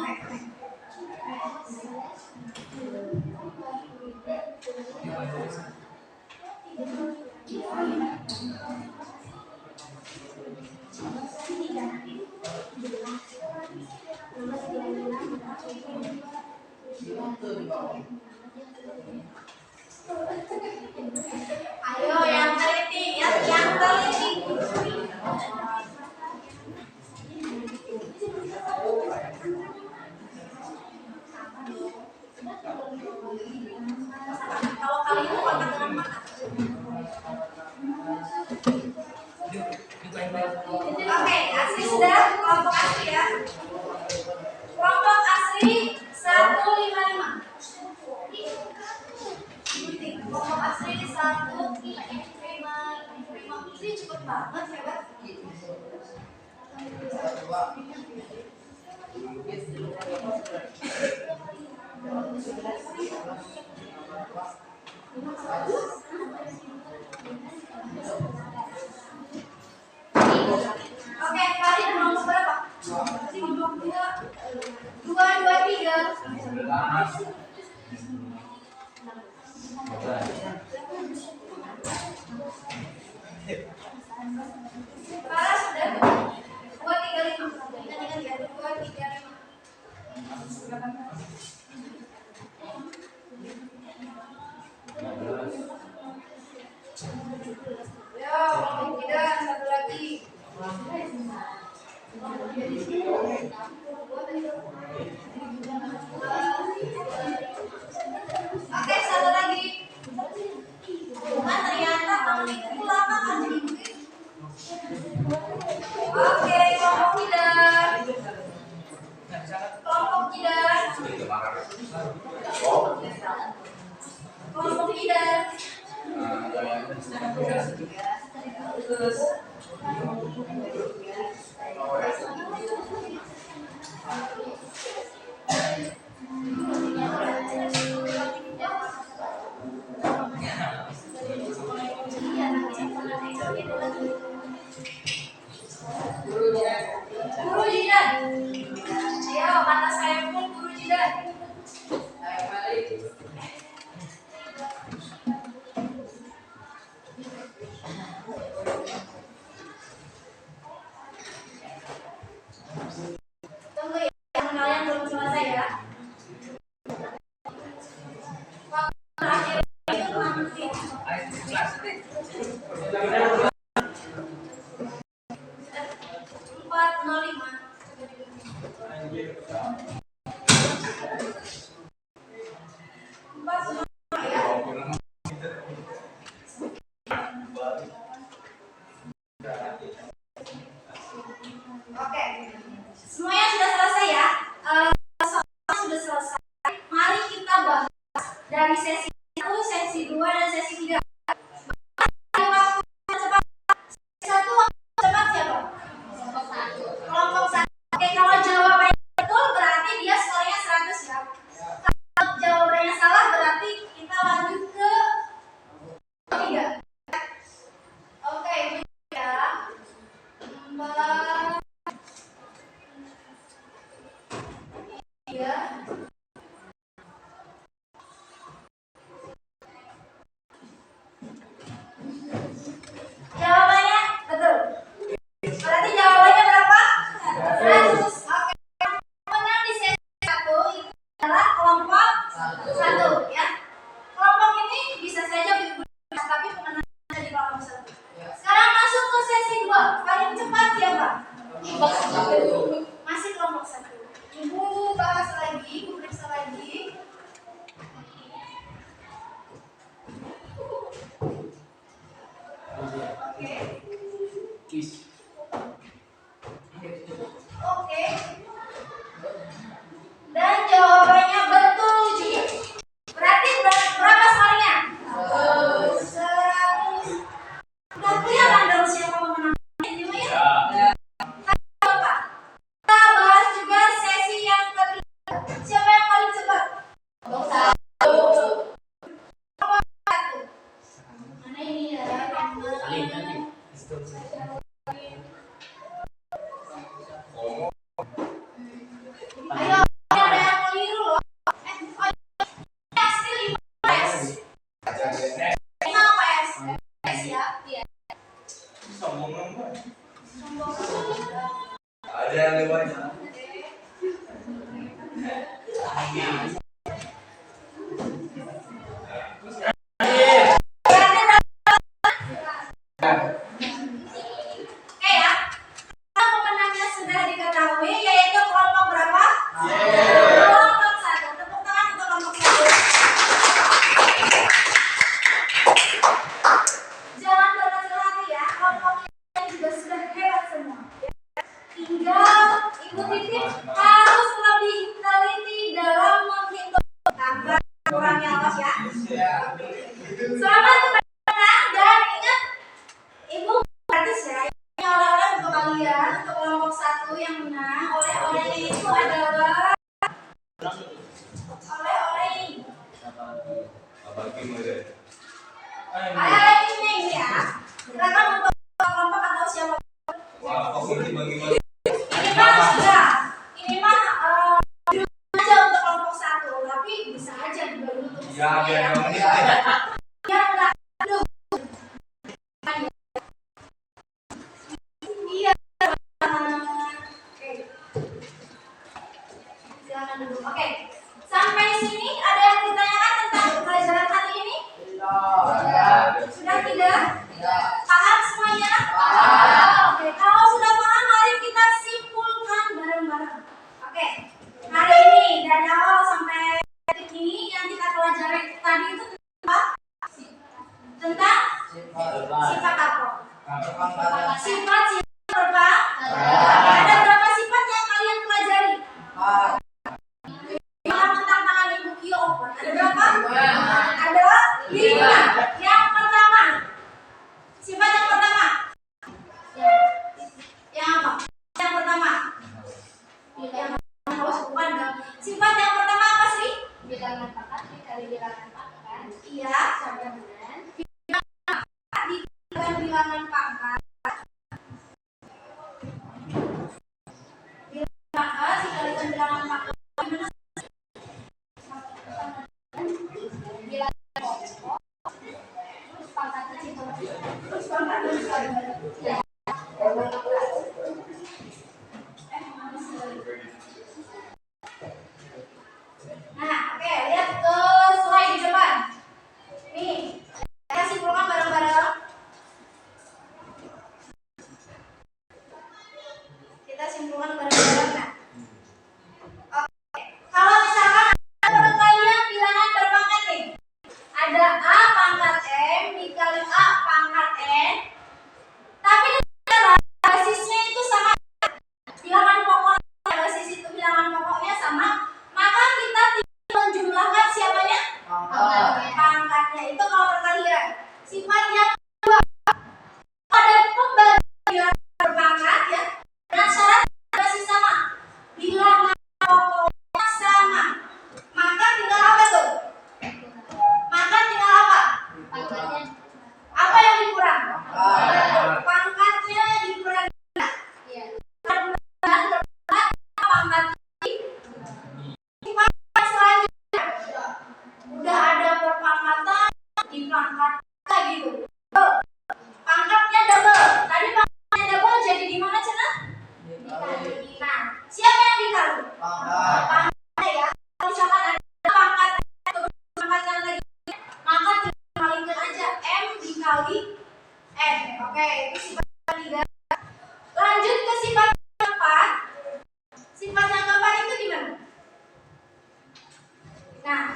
Ayo yang teliti, yang teliti. Kalau kali itu kontak dengan mana? Oke, asli sudah, kelompok asli ya. Kelompok asli 155. Kelompok asli 155. Ini cepet banget, hebat. Oke, kali kelompok berapa? Kelompok 2, 3. Para sudah 2, 3, 5. Ingat ya, 2, 3, 5. Ya, kelompok kita satu lagi. Oke, satu lagi. Bukan ternyata tahun itu lama kan? Oke, kelompok tidak. Kelompok tidak. Kelompok tidak. Guru jidat. Ayo, mata saya pun guru jidat. Oke ya. Pemenangnya sudah diketahui, yaitu kelompok berapa? Kelompok 1. Tepuk tangan untuk kelompok 1. Jangan berkecil hati ya, kelompok yang juga sudah hebat semua. Tinggal Ibu Titik harus lebih teliti dalam menghitung tambah kurangnya awas ya. Selamat menang dan ingat Ibu gratis ya. Ini oleh-oleh untuk kalian, untuk kelompok 1 yang menang. Oleh-olehnya itu adalah oleh-oleh ini. Oleh-oleh ini ya. Silakan untuk kelompok atau siapa. Ini mah sudah. Ini mah aja untuk kelompok 1, tapi bisa aja dibagi untuk ya. Ya enggak. Aduh. Iya. Oke. Silakan dulu. Oke. Sampai sini ada yang ditanyakan tentang pelajaran hari ini? Sudah tidak? Paham semuanya? Oke, kalau sudah paham mari kita simpulkan bareng-bareng. Oke. Hari ini dari awal sampai detik ini yang kita pelajari tadi itu tentang sifat apa? Sifat berapa? Ada berapa sifat yang kalian pelajari? Tentang tangan Ibu Kio. Ada berapa? Ada 5. Yang pertama. Sifat yang pertama. Yang apa? Yang pertama. Sifat yang pertama apa sih? Bilangan pangkat dikali bilangan pangkat. Iya, sama dengan bilangan pangkat. Bilangan dikalikan bilangan pangkat. Bilangan pokok. Terus pangkat kecil. Terus pangkat besar. Nah, oke, lihat ke slide di depan. Nih, kita simpulkan bareng-bareng. Kita simpulkan bareng-bareng. Nah, oke. Kalau misalkan ada menurut kalian bilangan berpangkat nih, ada A pangkat M dikali A pangkat N, tapi basisnya itu sama. Bilangan pokoknya, basis itu bilangan pokoknya sama, maka kita menjumlahkan siapanya? Pangkatnya. Itu kalau perkalian. Sifat yang kedua, ada pembagian berpangkat ya, dengan syarat basis sama, bilangan pokoknya sama, maka tinggal apa tuh? Maka tinggal apa? Apa yang dikurang? Pangkatnya dikurang. Udah ada perpangkatan di pangkat kayak gitu. Pangkatnya double. Tadi pangkatnya double jadi gimana Cina? Dikali. Nah, siapa yang dikali? Pangkatnya ya. Kalau misalkan ada pangkat terus pangkatnya lagi, maka dikalikan aja M dikali N. Oke, itu sifat ketiga. Lanjut ke sifat keempat. Sifat yang keempat itu gimana? Nah,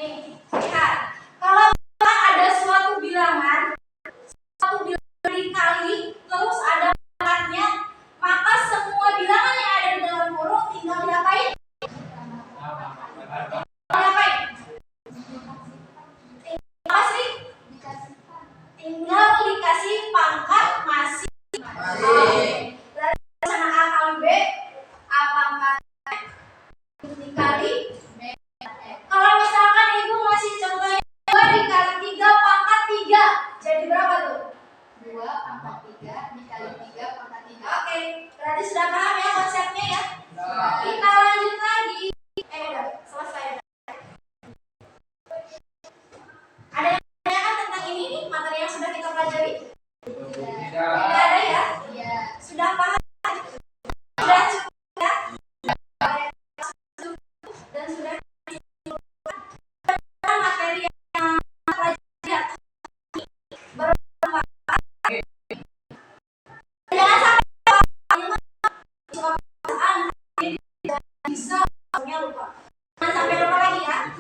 nih, lihat. Kalau ada suatu bilangan dikali, terus ada pangkatnya, maka semua bilangan yang ada di dalam kurung tinggal diapain? Tinggal dikasih pangkat masih. Sana A kali B, A pangkat dikali B. Kalau misalkan ibu ngasih contohnya 2 dikali 3 pangkat 3, jadi berapa tuh? 2 pangkat 3 dikali 3 pangkat 3. Oke, berarti sudah paham ya konsepnya ya? Kita lanjut lagi. Udah selesai. Ada yang tanyakan tentang ini nih, materi yang sudah kita pelajari? Tidak ada ya? Sudah paham? Sudah cukup ya?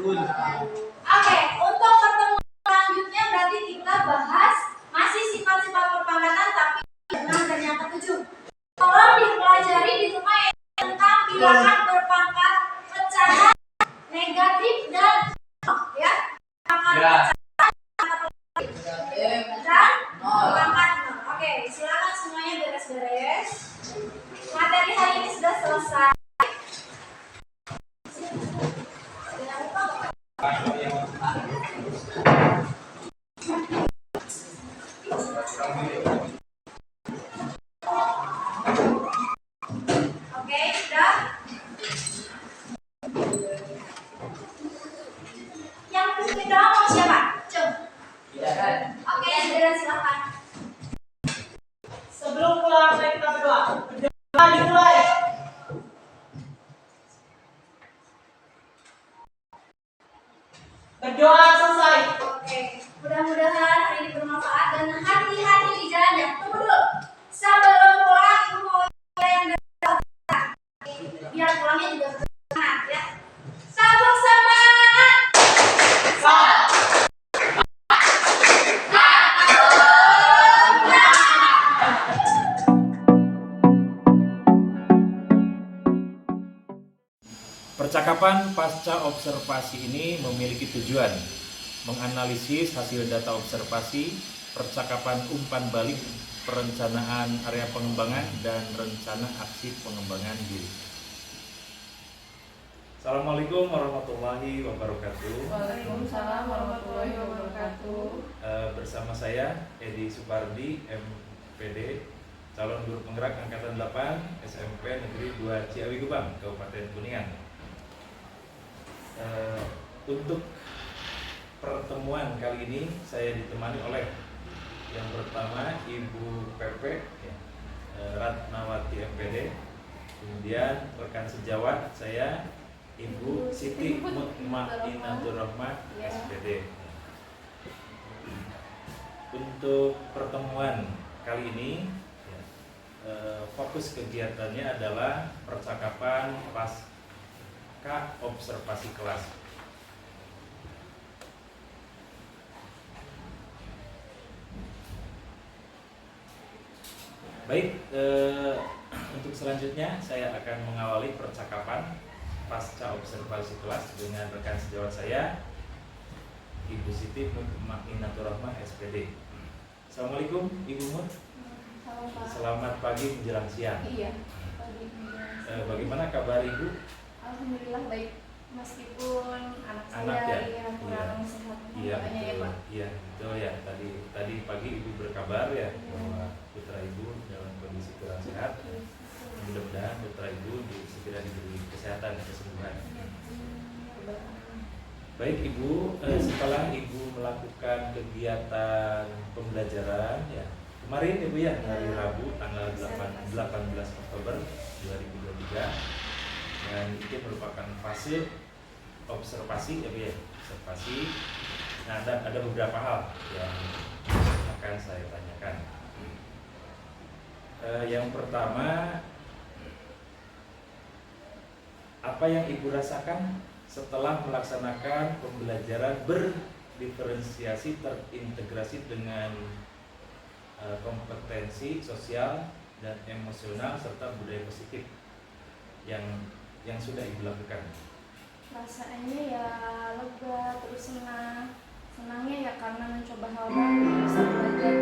Oke, untuk pertemuan selanjutnya berarti kita bahas masih sifat-sifat perpangkatan tapi dengan dan yang ketujuh. Tolong dipelajari di rumah ya tentang bilangan berpangkat pecahan negatif dan ya. Pangkat dan pangkat nol. Oke, silakan semuanya beres-beres. Materi hari ini sudah selesai. Oke, sudah. Yang punya doang mau siapa? Cung. Oke, sudah silakan. Sebelum pulang saya kita berdoa. Berdoa dimulai. Berdoa selesai. Oke, mudah-mudahan hari ini bermanfaat dan hati-hati di jalan ya. Tunggu dulu. Sebelum pulang, ibu mau yang biar pulangnya juga semangat ya. Satu semangat. Percakapan pasca observasi ini memiliki tujuan menganalisis hasil data observasi, percakapan umpan balik, perencanaan area pengembangan, dan rencana aksi pengembangan diri. Assalamualaikum warahmatullahi wabarakatuh. Waalaikumsalam warahmatullahi wabarakatuh. Bersama saya Edi Supardi, MPD, calon guru penggerak angkatan 8 SMP Negeri 2 Ciawi Gebang, Kabupaten Kuningan. Untuk pertemuan kali ini saya ditemani oleh yang pertama Ibu Pepe ya, Ratnawati MPD, kemudian rekan sejawat saya Ibu Siti Mutmainatur Rahmah SPD. Untuk pertemuan kali ini ya, fokus kegiatannya adalah percakapan pasca observasi kelas. Baik, untuk selanjutnya saya akan mengawali percakapan pasca observasi kelas dengan rekan sejawat saya Ibu Siti Mutmainatur Rahmah SPD. Assalamualaikum Ibu Mut. Selamat pagi menjelang siang. Iya, pagi. Bagaimana kabar Ibu? Alhamdulillah baik, meskipun anak Anak saya ya? kurang sehat Iya, makanya ya betul. Pak. Iya, betul ya. Tadi pagi Ibu berkabar ya bahwa putra Ibu dalam kondisi kurang sehat. Mudah-mudahan putra Ibu segera diberi kesehatan dan kesembuhan. Baik Ibu, setelah Ibu melakukan kegiatan pembelajaran ya kemarin Ibu ya hari Rabu tanggal 18 Oktober 2023, dan itu merupakan fase observasi ya Bu ya, observasi. Nah, ada beberapa hal yang akan saya tanyakan. Yang pertama, apa yang Ibu rasakan setelah melaksanakan pembelajaran berdiferensiasi terintegrasi dengan kompetensi sosial dan emosional serta budaya positif yang sudah Ibu lakukan? Rasanya ya lega, terus senang. Senangnya ya karena mencoba hal baru, bisa belajar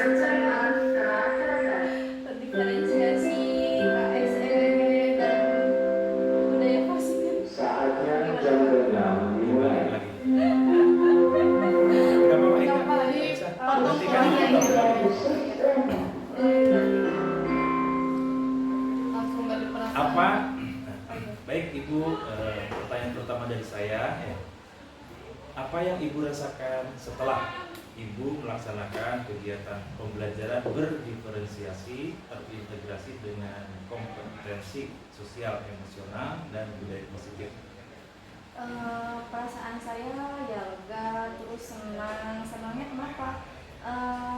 secara terdiferensiasi, KSE dan budaya positif. Saatnya jam 6 dimulai. Lagi. Tidak apa-apa, Nggak Ika. apa-apa, Bisa. potong Nanti kan poinnya potong. langsung nggak diperasa. Apa? Baik Ibu, pertanyaan pertama dari saya ya. Apa yang Ibu rasakan setelah Ibu melaksanakan kegiatan pembelajaran berdiferensiasi terintegrasi dengan kompetensi sosial emosional dan budaya positif? Perasaan saya ya lega, terus senang. Senangnya kenapa?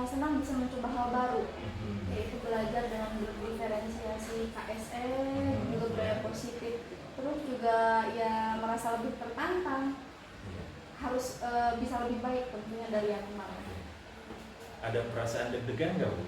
Senang bisa mencoba hal baru, yaitu belajar dengan berdiferensiasi KSE, juga budaya positif. Terus juga ya merasa merasa lebih tertantang, Iya. harus bisa lebih baik tentunya dari yang kemarin. Ada perasaan deg-degan nggak Bu?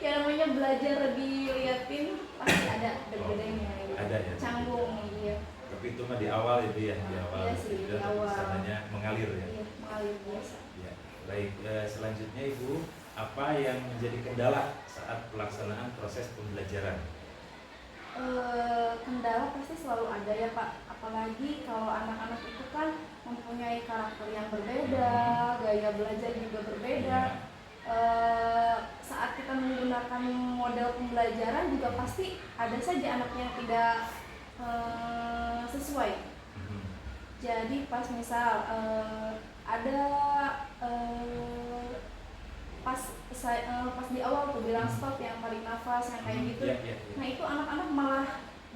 Ya namanya belajar diliatin pasti ada deg-degannya gitu. Ada ya. Canggung iya. Tapi itu mah di awal itu ya, di awal. Iya sih, di awal. Sananya mengalir ya. Iya, mengalir biasa. Ya. Baik, selanjutnya Ibu, apa yang menjadi kendala saat pelaksanaan proses pembelajaran? Kendala pasti selalu ada ya Pak, apalagi kalau anak-anak itu kan mempunyai karakter yang berbeda, gaya belajar juga berbeda. Saat kita menggunakan model pembelajaran juga pasti ada saja anak yang tidak sesuai. Jadi pas misal ada pas di awal tuh bilang stop, yang tarik nafas, yang kayak gitu. Ya. Nah itu anak-anak malah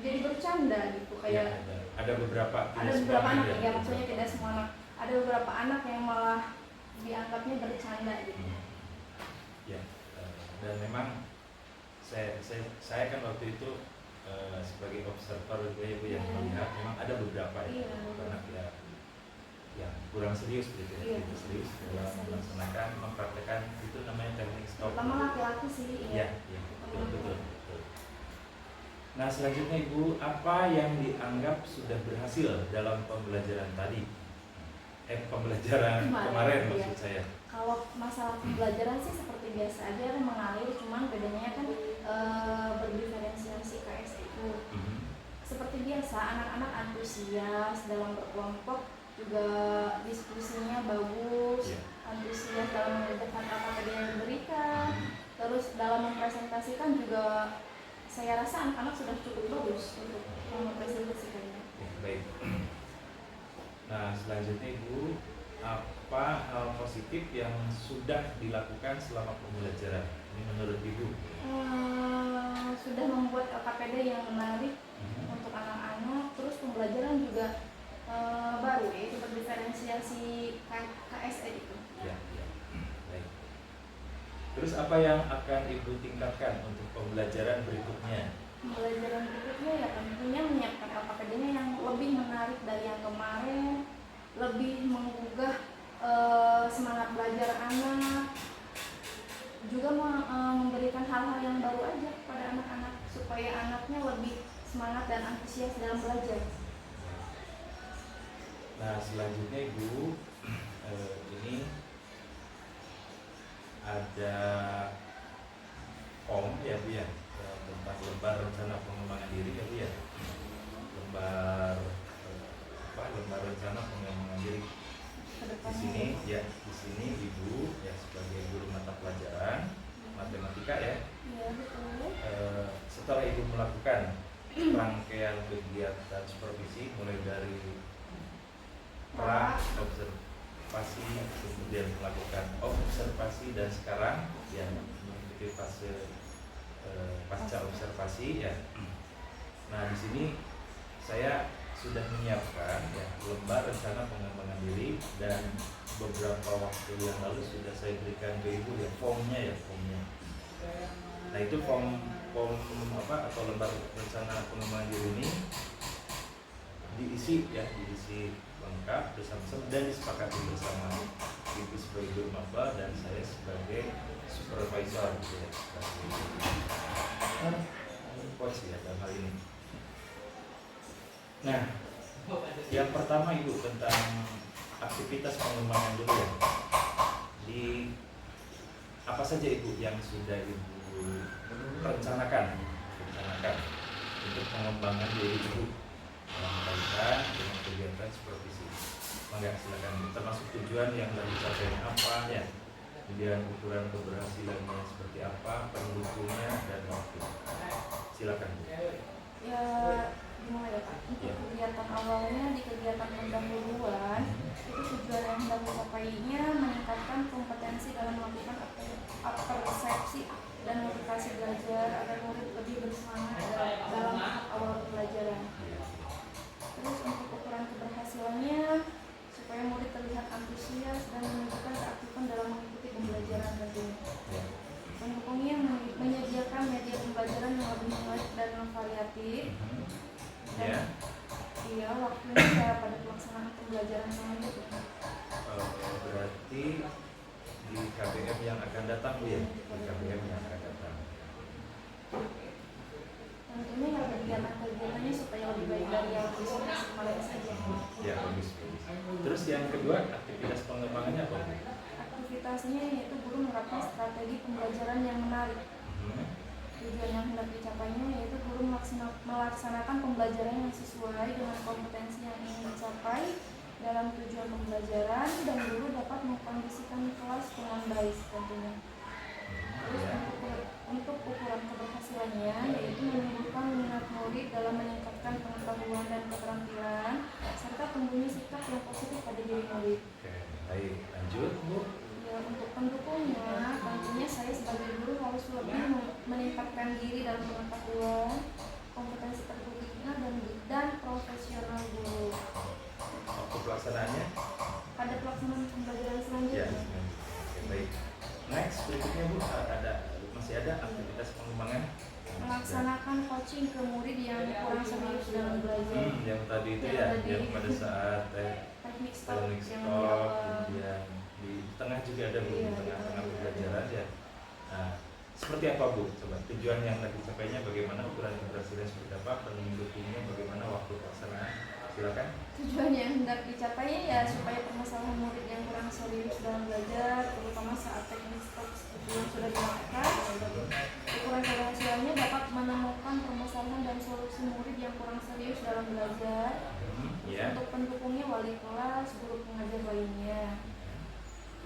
jadi bercanda gitu kayak. Ya, ada beberapa. Ada beberapa anak ya, maksudnya tidak semua anak. Ada beberapa anak yang malah dianggapnya bercanda gitu. Ya, dan memang saya kan waktu itu sebagai observer juga ya Bu yang melihat memang ada beberapa ya anak yang kurang serius gitu ya, tidak serius dalam melaksanakan mempraktekkan itu namanya teknik stop. Terutama laki-laki sih. Iya, betul. Nah selanjutnya Ibu, apa yang dianggap sudah berhasil dalam pembelajaran tadi? Pembelajaran kemarin maksud saya. Kalau masalah pembelajaran sih seperti biasa aja mengalir, cuman bedanya kan berdiferensiasi KS itu. Seperti biasa, anak-anak antusias dalam berkelompok, juga diskusinya bagus, antusias dalam mengerjakan apa yang diberikan, terus dalam mempresentasikan juga saya rasa anak-anak sudah cukup bagus untuk mempresentasikannya. Baik. Nah selanjutnya Ibu, apa hal positif yang sudah dilakukan selama pembelajaran? Ini menurut Ibu? Sudah membuat LKPD yang menarik untuk anak-anak, terus pembelajaran juga baru, yaitu berdiferensiasi KSE itu. Ya. Baik. Terus apa yang akan Ibu tingkatkan untuk pembelajaran berikutnya? Pembelajaran berikutnya ya tentunya menyiapkan LKPD-nya yang lebih menarik dari yang kemarin, lebih menggugah semangat belajar anak, juga memberikan hal-hal yang baru aja pada anak-anak supaya anaknya lebih semangat dan antusias dalam belajar. Nah selanjutnya Ibu, ini ada form ya Bu ya, tentang lembar rencana pengembangan diri ya Bu ya, lembar rencana pengembangan diri. Di sini Ibu ya sebagai guru mata pelajaran matematika ya. Iya betul. Setelah Ibu melakukan rangkaian kegiatan supervisi mulai dari observasi, kemudian melakukan observasi, dan sekarang yang mengikuti fase pasca observasi ya. Nah di sini saya sudah menyiapkan ya lembar rencana pengembangan diri, dan beberapa waktu yang lalu sudah saya berikan ke Ibu ya formnya. Nah itu form atau lembar rencana pengembangan diri ini diisi lengkap bersama-sama dan disepakati bersama Ibu sebagai guru maba dan saya sebagai supervisor gitu ya, coach ya dalam hal ini. Nah, yang pertama Ibu tentang aktivitas pengembangan dulu ya. Di apa saja Ibu yang sudah Ibu rencanakan untuk pengembangan diri Ibu dalam kaitan dengan kegiatan supervisi? Mangga silakan. Termasuk tujuan yang dari dicapai apa ya, kemudian ukuran keberhasilannya seperti apa, pendukungnya dan waktu. Silakan Bu. Ya dimulai ya Pak. Untuk kegiatan awalnya di kegiatan pendahuluan itu tujuan yang hendak dicapainya meningkatkan kompetensi dalam melakukan persepsi dan motivasi belajar agar murid lebih bersemangat dalam tahap awal pembelajaran. Terus untuk ukuran keberhasilannya supaya murid terlihat antusias dan menunjukkan keaktifan dalam mengikuti pembelajaran tentunya. Pendukungnya menyediakan media pembelajaran yang lebih menarik dan variatif. Dan Iya, waktunya ya pada pelaksanaan pembelajaran selanjutnya. Berarti di KBM yang akan datang Bu ya? Di KBM yang akan datang. Tentunya ya kegiatan-kegiatannya supaya lebih baik dari yang kemarin saja. Ya, bagus. Terus yang kedua, aktivitas pengembangannya apa Bu? Aktivitasnya yaitu guru menerapkan strategi pembelajaran yang menarik. Tujuan yang hendak dicapainya yaitu guru melaksanakan pembelajaran yang sesuai dengan kompetensi yang ingin dicapai dalam tujuan pembelajaran, dan guru dapat mengkondisikan kelas dengan baik tentunya. Terus untuk ukuran keberhasilannya yaitu menumbuhkan minat murid dalam meningkatkan pengetahuan dan keterampilan serta tumbuhnya sikap yang positif pada diri murid. Oke, baik, lanjut Bu. Ya, untuk pendukungnya tentunya saya sebagai guru harus lebih meningkatkan diri dalam pengetahuan, kompetensi pedagogiknya dan profesional guru. Waktu pelaksanaannya? Pada pelaksanaan pembelajaran Ya, selanjutnya. oke, baik. Next, berikutnya Bu, masih ada aktivitas pengembangan? Melaksanakan coaching ke murid yang kurang serius dalam belajar. Yang tadi itu Yang ya, tadi. yang pada saat Teknik stop teknik yang stop, menjawab. kemudian di tengah juga ada Bu, Iya, di tengah-tengah pembelajaran ya. Nah, seperti apa Bu? Coba tujuan yang tadi dicapainya bagaimana, ukuran keberhasilan seperti apa, pendukungnya bagaimana, waktu pelaksanaan? Silakan. Tujuan yang hendak dicapai ya supaya permasalahan murid yang kurang serius dalam belajar, terutama saat teknik stop yang sudah dilakukan, ukuran keberhasilannya dapat menemukan permasalahan dan solusi murid yang kurang serius dalam belajar. Ya. Untuk pendukungnya wali kelas, guru pengajar lainnya.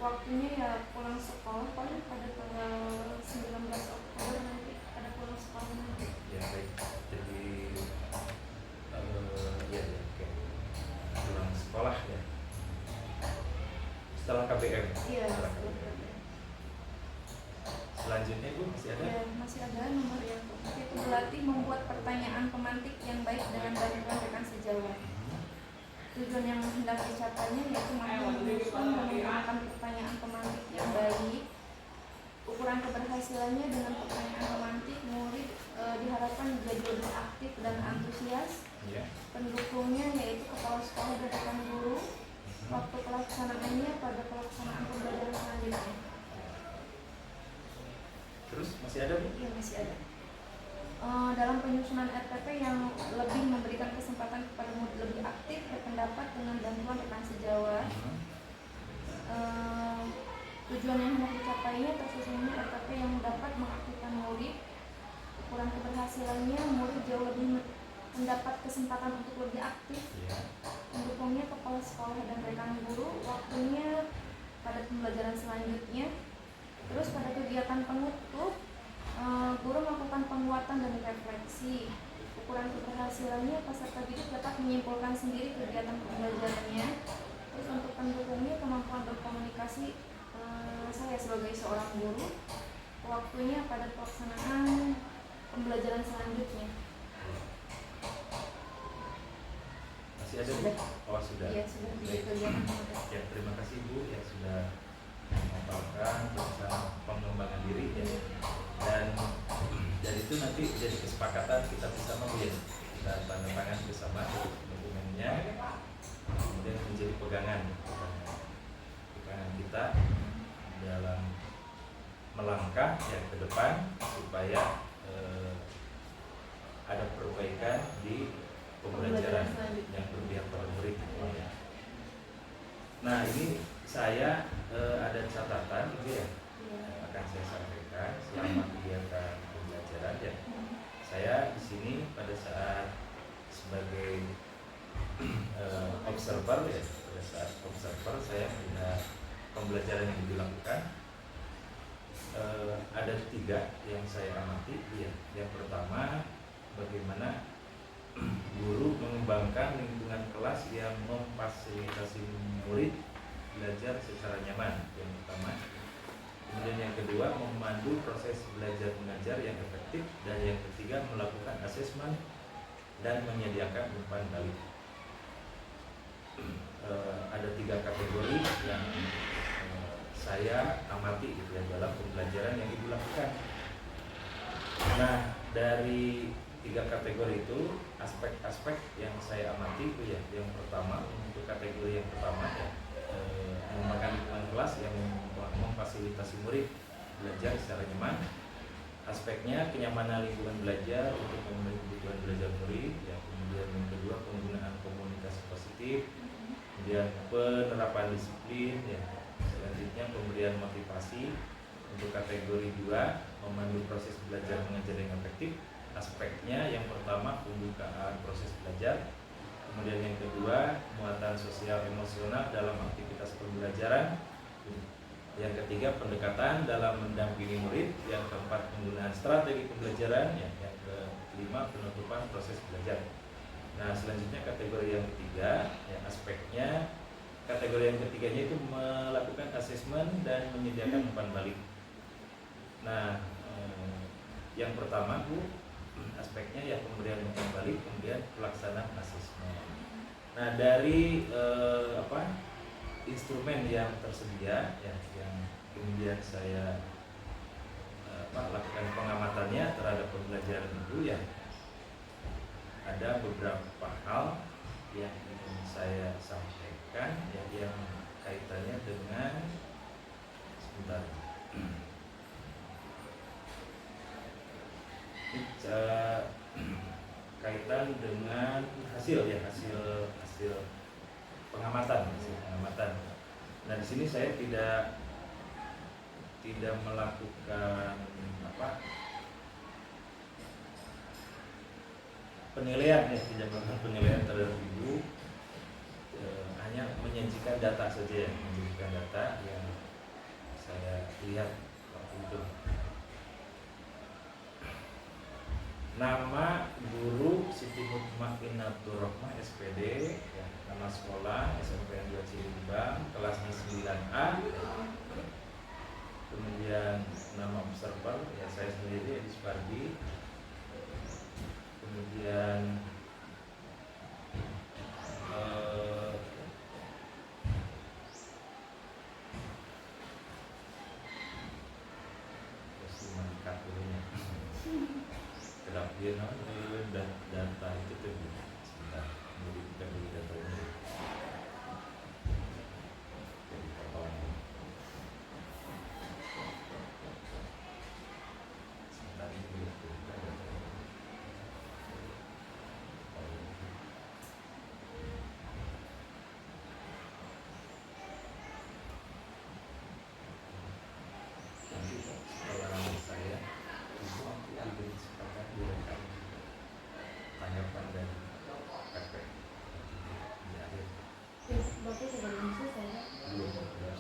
Waktunya ya pulang sekolah paling pada tanggal 19 Oktober nanti ada pulang sekolah nanti. Ya, baik. Jadi ya, oke. Pulang sekolah ya. Setelah KBM. Iya. Setelah KBM. Selanjutnya Bu masih ada? Ya, masih ada nomor yang keempat, yaitu berlatih membuat pertanyaan pemantik yang baik dengan bantuan rekan sejawat. Tujuan yang hendak dicapainya yaitu mampu menyusun dan menggunakan pertanyaan pemantik yang baik. Ukuran keberhasilannya dengan pertanyaan pemantik, murid diharapkan menjadi lebih aktif dan antusias. Ya. Pendukungnya yaitu kepala sekolah dan rekan guru. Waktu pelaksanaannya pada pelaksanaan pembelajaran selanjutnya. Terus masih ada Bu? Iya, masih ada. Dalam penyusunan RPP yang lebih memberikan kesempatan kepada murid lebih aktif berpendapat dengan bantuan rekan sejawat. Tujuan yang hendak dicapainya tersusunnya RPP yang dapat mengaktifkan murid. Ukuran keberhasilannya murid jauh lebih mendapat kesempatan untuk lebih aktif. Ya. Pendukungnya kepala sekolah dan rekan guru. Waktunya pada pembelajaran selanjutnya. Terus pada kegiatan penutup, guru melakukan penguatan dan refleksi. Ukuran keberhasilannya peserta didik dapat menyimpulkan sendiri kegiatan pembelajarannya. Terus untuk pendukungnya kemampuan berkomunikasi saya sebagai seorang guru. Waktunya pada pelaksanaan pembelajaran selanjutnya. Masih ada Bu? Oh, sudah. Iya, sudah di kegiatan penutup. Ya, terima kasih Bu yang sudah memaparkan tentang pengembangan diri ya. Dan dari itu nanti jadi kesepakatan kita bersama Bu ya. Kita tanda tangan bersama dokumennya, kemudian menjadi pegangan kita dalam melangkah ya ke depan supaya ada perbaikan di pembelajaran yang berpihak pada murid. Nah, ini saya ada catatan gitu ya, yang akan saya sampaikan selama kegiatan pembelajaran ya. Saya di sini pada saat sebagai observer ya, pada saat observer saya melihat pembelajaran yang dilakukan. Ada 3 yang saya amati ya. Yang pertama, bagaimana guru mengembangkan lingkungan kelas yang memfasilitasi murid belajar secara nyaman, yang pertama. Kemudian yang kedua, memandu proses belajar mengajar yang efektif, dan yang ketiga, melakukan asesmen dan menyediakan umpan balik. Ada 3 kategori yang saya amati gitu ya dalam pembelajaran yang ibu lakukan. Nah, dari tiga kategori itu aspek-aspek yang saya amati itu ya. Yang pertama, untuk kategori yang pertama ya, mengembangkan lingkungan kelas yang memfasilitasi murid belajar secara nyaman. Aspeknya kenyamanan lingkungan belajar untuk memenuhi kebutuhan belajar murid ya. Kemudian yang kedua, penggunaan komunikasi positif, kemudian penerapan disiplin ya. Selanjutnya pemberian motivasi. Untuk kategori 2, memandu proses belajar mengajar yang efektif. Aspeknya yang pertama, pembukaan proses belajar. Kemudian yang kedua, muatan sosial emosional dalam aktivitas pembelajaran. Yang ketiga, pendekatan dalam mendampingi murid. Yang keempat, penggunaan strategi pembelajaran. Yang kelima, penutupan proses belajar. Nah, selanjutnya kategori yang ketiga, ya, aspeknya kategori yang ketiganya itu melakukan asesmen dan menyediakan umpan balik. Nah, yang pertama Bu, aspeknya ya pemberian umpan balik, kemudian pelaksanaan asesmen. Nah, dari instrumen yang tersedia ya, yang kemudian saya lakukan pengamatannya terhadap pembelajaran itu ya, ada beberapa hal yang ingin saya sampaikan ya, yang kaitannya dengan sebentar. Kaitan dengan hasil pengamatan. Nah, di sini saya tidak melakukan penilaian ya, tidak melakukan penilaian terhadap ibu, hanya menyajikan data saja, menyajikan data yang saya lihat waktu itu. Nama guru Siti Mutmainatur Rohmah SPD ya, nama sekolah SMPN 2 Cilimbang, kelasnya 9A. Kemudian nama observer ya, saya sendiri Edi Supardi. Kemudian data itu tuh sebentar, kita beli datanya jadi potong sebentar ini dulu nanti setelah saya itu aku diberi kesempatan direkam tanggapan dan praktek di akhir. Bapak sudah belum selesai ya? Belum selesai.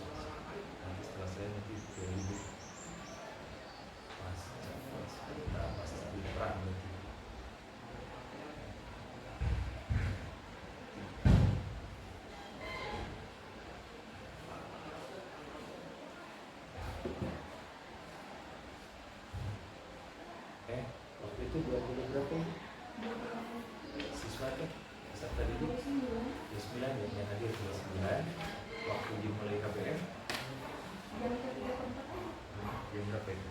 Nanti setelah saya nanti ke ibu pas di perang nanti. Waktu itu 20 berapa? Siswa tuh peserta didik 29 ya, yang hadir 29. Waktu dimulai KPM jam berapa itu?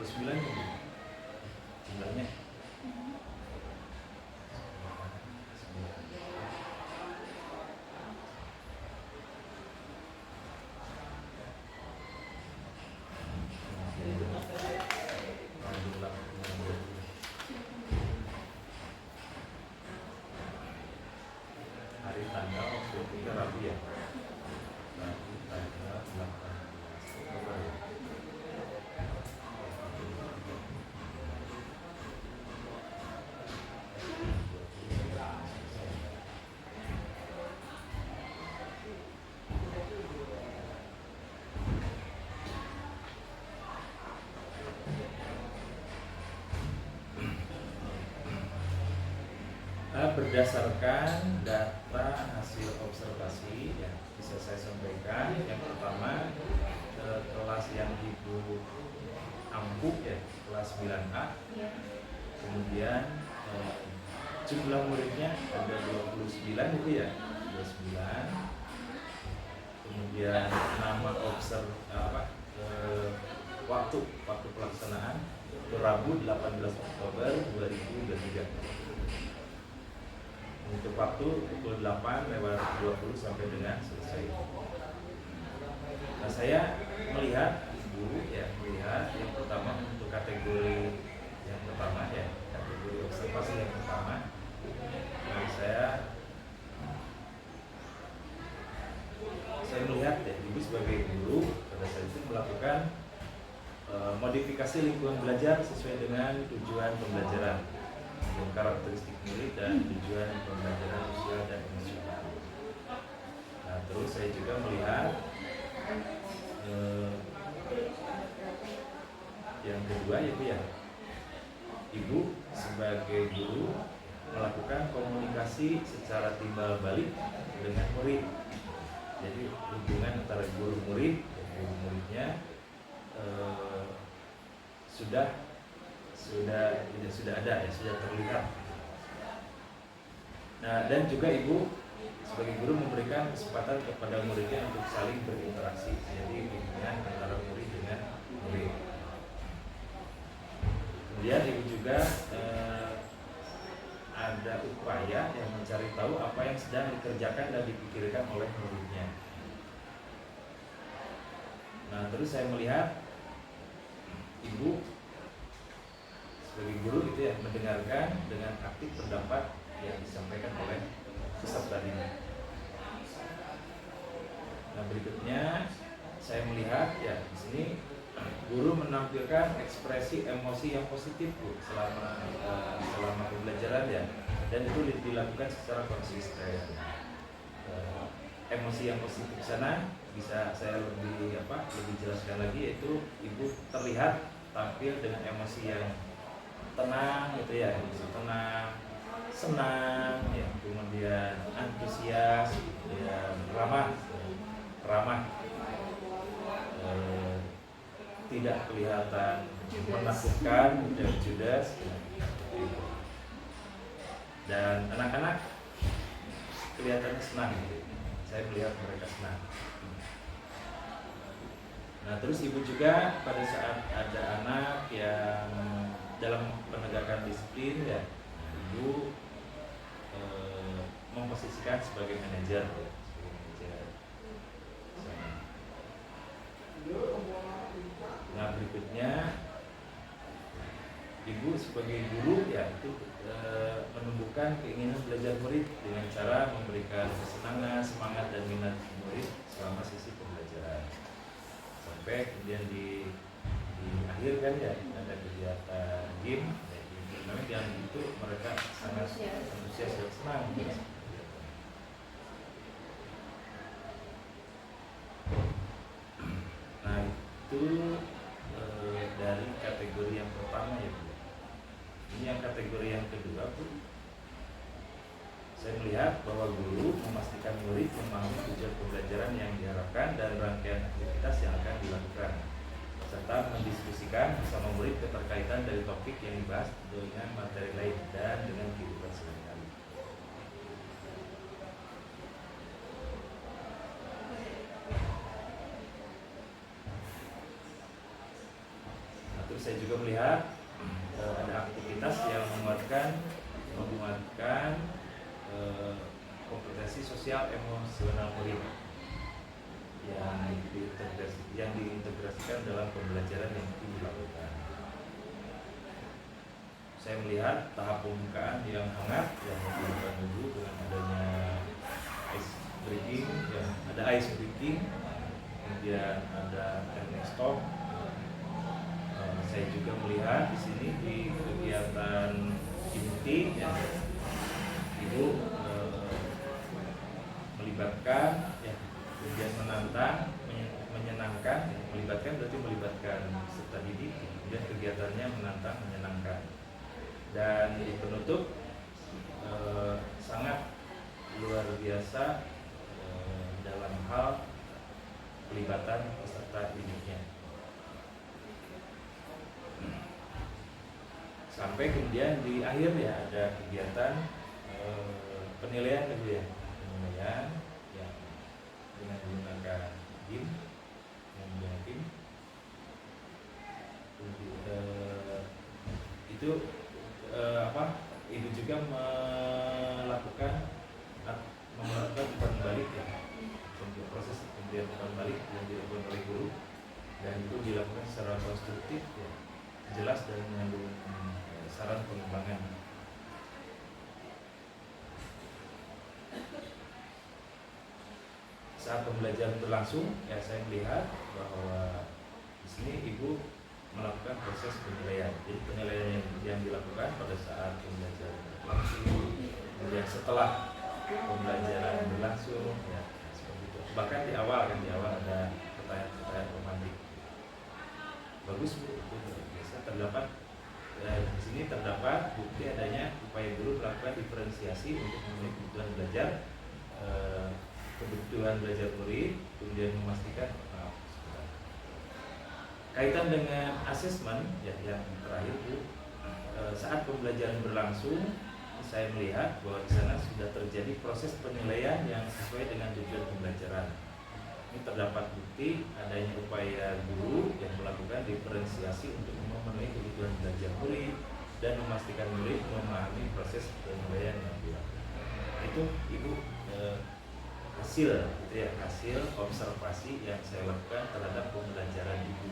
9. Jumlahnya hari tanggal 23 Rabu ya. Rabu tanggal 18 Oktober ya. berdasarkan data hasil observasi ya bisa saya sampaikan. Yang pertama kelas yang Ibu ampuh ya kelas 9A, kemudian jumlah muridnya ada 29 itu ya 29. Kemudian nama waktu pelaksanaan Rabu 18 Oktober 2023. Untuk waktu pukul 8:20 sampai dengan selesai. Nah, saya melihat Ibu ya melihat yang pertama untuk kategori yang pertama ya kategori observasi yang pertama. Nah, saya melihat ya Ibu sebagai guru pada saat itu melakukan modifikasi lingkungan belajar sesuai dengan tujuan pembelajaran, karakteristik murid dan tujuan pembelajaran sosial dan emosional. Nah, terus saya juga melihat yang kedua yaitu ya Ibu sebagai guru melakukan komunikasi secara timbal balik dengan murid. Jadi hubungan antara guru murid dan guru muridnya sudah ada ya, sudah terlihat. Nah, dan juga Ibu sebagai guru memberikan kesempatan kepada muridnya untuk saling berinteraksi. Jadi hubungan antara murid dengan murid. Kemudian Ibu juga ada upaya yang mencari tahu apa yang sedang dikerjakan dan dipikirkan oleh muridnya. Nah, terus saya melihat Ibu sebagai guru itu ya mendengarkan dengan aktif pendapat yang disampaikan oleh peserta didik. Nah, berikutnya saya melihat ya di sini guru menampilkan ekspresi emosi yang positif Bu selama pembelajaran ya, dan itu dilakukan secara konsisten. Emosi yang positif sana bisa saya lebih jelaskan lagi, yaitu Ibu terlihat tampil dengan emosi yang tenang gitu ya, tenang, senang ya, kemudian antusias, kemudian ramah, tidak kelihatan menakutkan dan judes, dan anak-anak kelihatannya senang. Saya melihat mereka senang. Nah, terus Ibu juga pada saat ada anak yang dalam penegakan disiplin ya, Ibu memposisikan sebagai manajer. Nah, berikutnya Ibu sebagai guru ya itu menumbuhkan keinginan belajar murid dengan cara memberikan kesenangan, semangat dan minat murid selama sesi pembelajaran. Sampai kemudian di akhir kan ya ada kegiatan game, yang itu mereka sangat antusias dan senang. Nah, itu dari kategori yang pertama ya Bu. Ini yang kategori yang kedua Bu. Saya melihat bahwa guru memastikan murid memahami tujuan pembelajaran yang diharapkan dan rangkaian aktivitas yang akan dilakukan, serta mendiskusikan bersama murid keterkaitan dari topik yang dibahas dengan materi lain dan dengan kehidupan sehari-hari. Nah, terus saya juga melihat ada aktivitas yang menguatkan kompetensi sosial emosional murid yang diintegrasikan dalam pembelajaran yang dilakukan. Saya melihat tahap pembukaan yang hangat yang dilakukan dulu dengan adanya ice breaking, ya, ada ice breaking, kemudian ada teknik stop. Saya juga melihat di sini di kegiatan inti ya, Ibu melibatkan ya, kemudian menantang, menyenangkan. Melibatkan berarti melibatkan peserta didik, kemudian kegiatannya menantang, menyenangkan. Dan di penutup sangat luar biasa dalam hal pelibatan peserta didiknya. Sampai kemudian di akhir ya ada kegiatan penilaian gitu ya, penilaian ya dengan menggunakan BIM, itu ibu juga melakukan umpan balik ya, untuk proses pemberian umpan balik yang dilakukan oleh guru, dan itu dilakukan secara konstruktif ya, jelas dan mengandung saran pengembangan. Saat pembelajaran berlangsung, ya saya melihat bahwa di sini ibu melakukan proses penilaian. Jadi penilaian yang dilakukan pada saat pembelajaran berlangsung, kemudian setelah pembelajaran berlangsung, ya seperti itu. Bahkan di awal ada pertanyaan-pertanyaan romantik. Bagus Bu, itu biasa terdapat di sini terdapat bukti adanya upaya guru melakukan diferensiasi untuk memenuhi kebutuhan belajar murid, kemudian memastikan kaitan dengan asesmen ya, yang terakhir Bu, saat pembelajaran berlangsung saya melihat bahwa di sana sudah terjadi proses penilaian yang sesuai dengan tujuan pembelajaran. Ini terdapat bukti adanya upaya guru yang melakukan diferensiasi untuk memenuhi kebutuhan belajar murid dan memastikan murid memahami proses penilaian yang dilakukan. Itu Ibu hasil gitu ya, hasil observasi yang saya lakukan terhadap pembelajaran Ibu.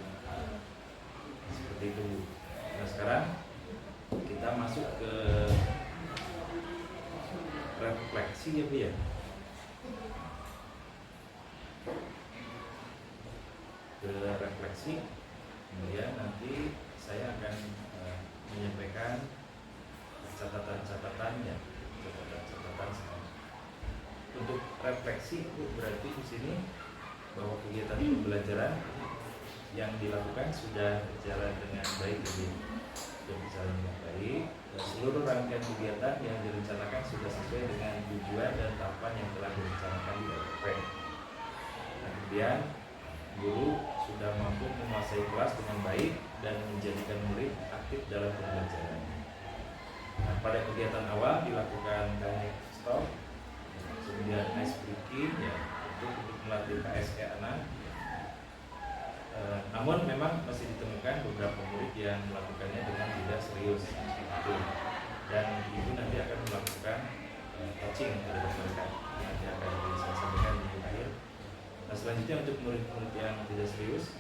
Seperti itu. Nah sekarang kita masuk ke refleksi ya Bu ya. Ke refleksi, kemudian nanti saya akan menyampaikan catatan-catatannya, catatan untuk refleksi Bu, berarti di sini bahwa kegiatan pembelajaran yang dilakukan sudah berjalan dengan baik, sudah berjalan dengan baik. Dan seluruh rangkaian kegiatan yang direncanakan sudah sesuai dengan tujuan dan tahapan yang telah direncanakan di RP. Nah, kemudian guru sudah mampu menguasai kelas dengan baik dan menjadikan murid aktif dalam pembelajaran. Nah, pada kegiatan awal dilakukan teknik stop, kemudian ice breaking ya, untuk melatih KSE anak. Namun memang masih ditemukan beberapa murid yang melakukannya dengan tidak serius gitu. Dan ibu nanti akan melakukan coaching terhadap mereka, nanti akan saya sampaikan di akhir. Nah selanjutnya untuk murid-murid yang tidak serius,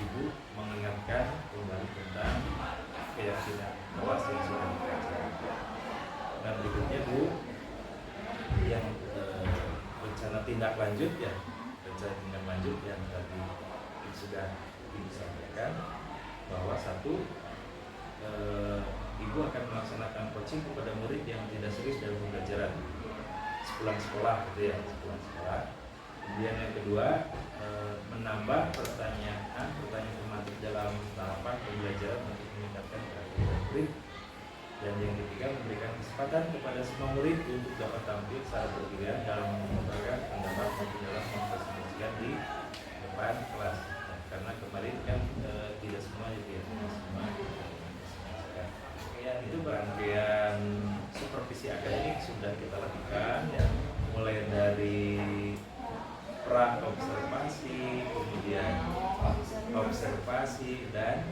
ibu mengingatkan kembali tentang keyakinan kelas yang sudah dipelajari. Nah berikutnya Bu, yang rencana tindak lanjut ya, rencana tindak lanjut yang tadi sudah ibu sampaikan bahwa satu, ibu akan melaksanakan coaching kepada murid yang tidak serius dalam pembelajaran sepulang sekolah gitu ya, sepulang sekolah. Kemudian yang kedua, menambah pertanyaan tematik dalam tahapan pembelajaran untuk meningkatkan perhatian murid. Dan yang ketiga, memberikan kesempatan kepada semua murid untuk dapat tampil secara bergiliran dalam mengembangkan pendapat maupun dalam mempresentasikan di depan kelas. Nah, karena kemarin kan tidak semua ya, semua. Ya, itu rangkaian supervisi akademik sudah kita lakukan ya, mulai dari pra observasi, kemudian observasi dan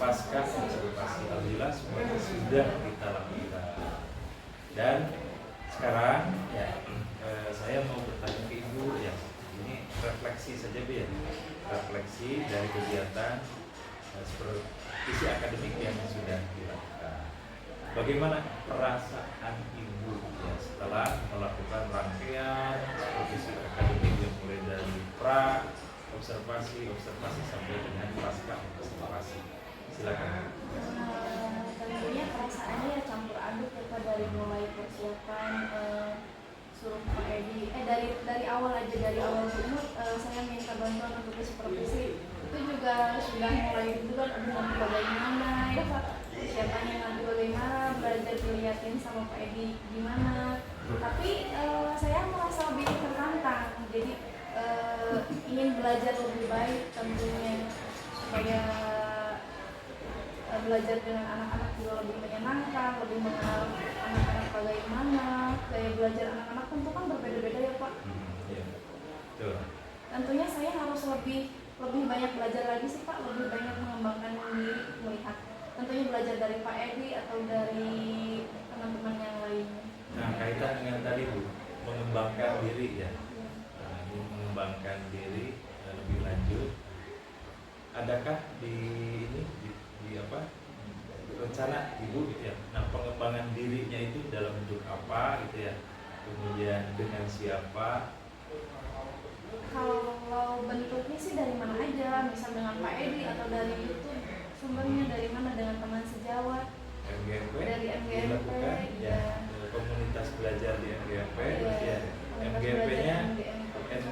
pasca observasi. Alhamdulillah semuanya sudah kita lakukan. Dan sekarang ya saya mau bertanya ke Ibu ya, ini refleksi saja Bu ya, refleksi dari kegiatan supervisi akademik yang sudah dilakukan. Bagaimana perasaan Ibu ya setelah melakukan rangkaian supervisi akademik yang mulai dari pra observasi sampai dengan pasca observasi? Silakan. Tentunya perasaannya ya campur aduk ya, dari mulai persiapan suruh Pak Edi dari awal dulu saya minta bantuan untuk supervisi, itu juga sudah mulai dulu kan, nanti bagaimana ya Pak persiapannya, nanti bagaimana belajar dilihatin sama Pak Edi gimana. Tapi saya merasa lebih tertantang, jadi ingin belajar lebih baik tentunya, supaya belajar dengan anak-anak juga lebih menyenangkan, lebih mengenal anak-anak bagaimana. Gaya belajar anak-anak tentu kan berbeda-beda ya Pak. Iya, betul. Tentunya saya harus lebih banyak belajar lagi sih Pak, lebih banyak mengembangkan diri, melihat tentunya belajar dari Pak Edi atau dari teman-teman yang lainnya. Nah, kaitan dengan tadi Bu, mengembangkan diri ya. Nah, ini mengembangkan diri lebih lanjut. Adakah di apa? Rencana Ibu gitu ya. Nah, pengembangan dirinya itu dalam bentuk apa gitu ya. Kemudian dengan siapa? Kalau bentuknya sih dari mana aja, misal dengan Pak Edi atau dari YouTube, sumbernya dari mana, dengan teman sejawat, MGMP dari MGMP, dilakukan ya. ya. Komunitas belajar di MGMP Iya, ya.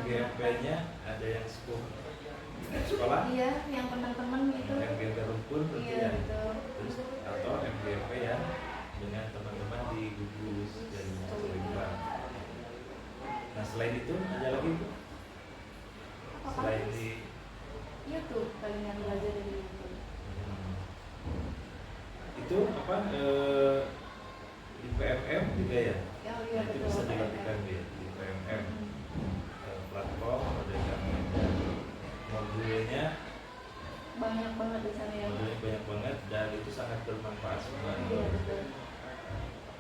MGMP-nya ada yang sekolah, iya, yang teman-teman itu, MGMP rumpun berarti iya ya. betul. Terus atau MGMP yang dengan teman-teman di gugus dan Solimba. Nah, selain itu ada lagi Bu? Selain di YouTube, palingan belajar dari YouTube. itu apa di PMM juga ya? Ya, iya Itu betul. bisa dilakukan ya di PMM platform Merdeka Mengajar. Modulnya Banyak banget di sana ya. banyak banget dan itu sangat bermanfaat semua. Iya betul.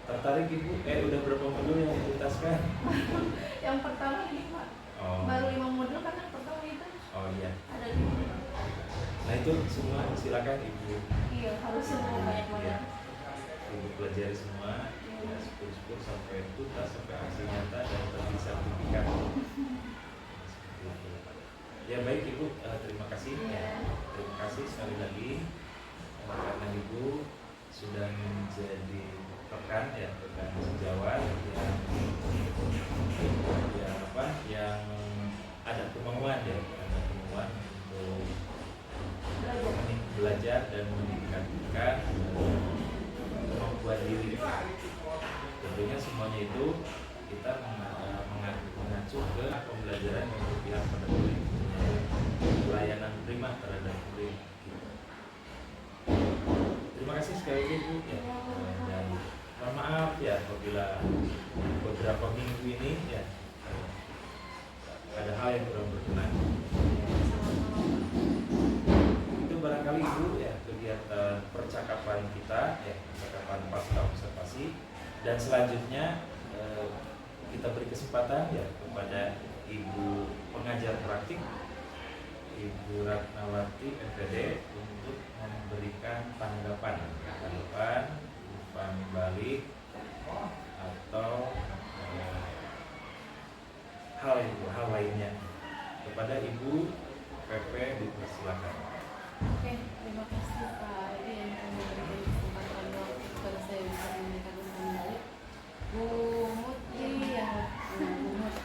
Tertarik Ibu? Udah berapa modul yang dituntaskan? Yang pertama ini Pak, Oh, baru 5 modul kan yang pertama itu oh iya. ada 5. Nah itu semua silakan Ibu. Iya, harus semua banyak banget. Ibu pelajari semua, ya, syukur-syukur sampai tuntas, sampai aksi nyata dan terbit sertifikat. Seperti itu. Ya baik Ibu, terima kasih. Ya. Terima kasih sekali lagi karena Ibu sudah menjadi rekan ya, rekan sejawat yang ada kemauan ya, ada kemauan untuk belajar dan meningkatkan kemampuan diri. Tentunya semuanya itu kita mengacu ke pembelajaran yang berpihak pada murid, pelayanan prima terhadap murid. Terima kasih sekali lagi Bu ya. Dan mohon maaf ya apabila beberapa minggu ini ya ada hal yang kurang berkenan. Itu barangkali Ibu ya kegiatan percakapan kita ya, percakapan pasca observasi, dan selanjutnya kita beri kesempatan ya kepada Ibu pengajar praktik Ibu Ratnawati MPD untuk memberikan tanggapan umpan balik atau hal lainnya kepada Ibu PP, dipersilakan. Oke, terima kasih Pak Edi yang telah memberikan kesempatan waktu kepada saya bisa memberikan umpan balik. Bu Muti ya, Bu Mut.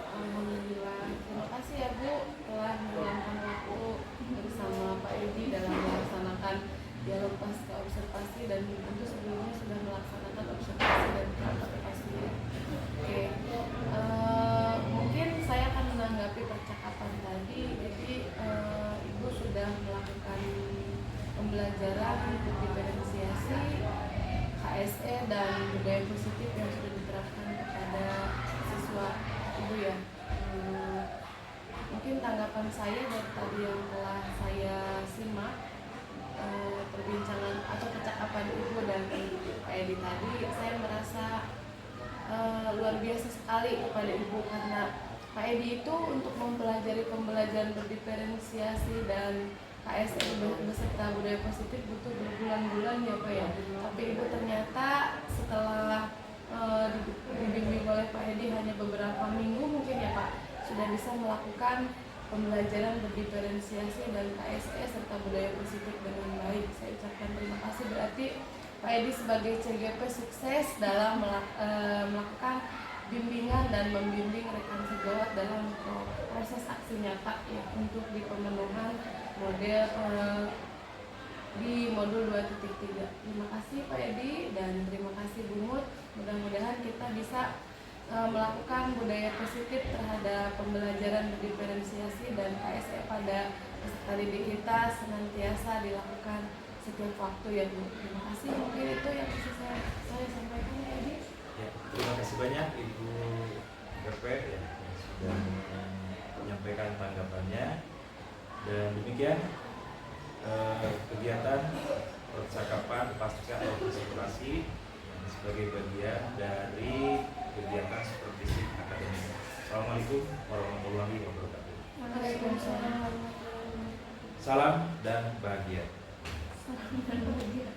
Alhamdulillah, terima kasih ya Bu telah meluangkan waktu bersama Pak Edi dalam melaksanakan dialog pasca observasi, dan tentu sebelumnya sudah melaksanakan observasi dan observasi. Oke, mungkin saya akan menanggapi percakapan tadi. Jadi Ibu sudah melakukan pembelajaran untuk diferensiasi, KSE dan budaya positif yang sudah diterapkan kepada siswa Ibu ya. Mungkin tanggapan saya dari tadi yang telah saya simak, perbincangan atau percakapan Ibu dan Pak Edi tadi, saya merasa luar biasa sekali kepada Ibu, karena Pak Edi itu untuk mempelajari pembelajaran berdiferensiasi dan KSE beserta budaya positif butuh berbulan-bulan ya Pak ya. Tapi Ibu ternyata setelah dibimbing oleh Pak Edi hanya beberapa minggu mungkin ya Pak, sudah bisa melakukan pembelajaran berdiferensiasi dan KSE serta budaya positif dengan baik. Saya ucapkan terima kasih. Berarti Pak Edi sebagai CGP sukses dalam melakukan bimbingan dan membimbing rekan sejawat dalam proses aksi nyata ya, untuk di pemenuhan model di modul 2.3. Terima kasih Pak Edi dan terima kasih Bu Mut. Mudah-mudahan kita bisa melakukan budaya positif terhadap pembelajaran berdiferensiasi dan KSE pada peserta didik kita senantiasa dilakukan setiap waktu ya Bu. Terima kasih, mungkin itu yang bisa saya sampaikan Pak Edi. Ya, terima kasih banyak Ibu BP ya, yang sudah menyampaikan tanggapannya. Dan demikian kegiatan percakapan pasca organisasi sebagai bagian dari kegiatan supervisi akademik. Assalamualaikum warahmatullahi wabarakatuh. Waalaikumsalam. Salam dan bahagia. Salam dan bahagia.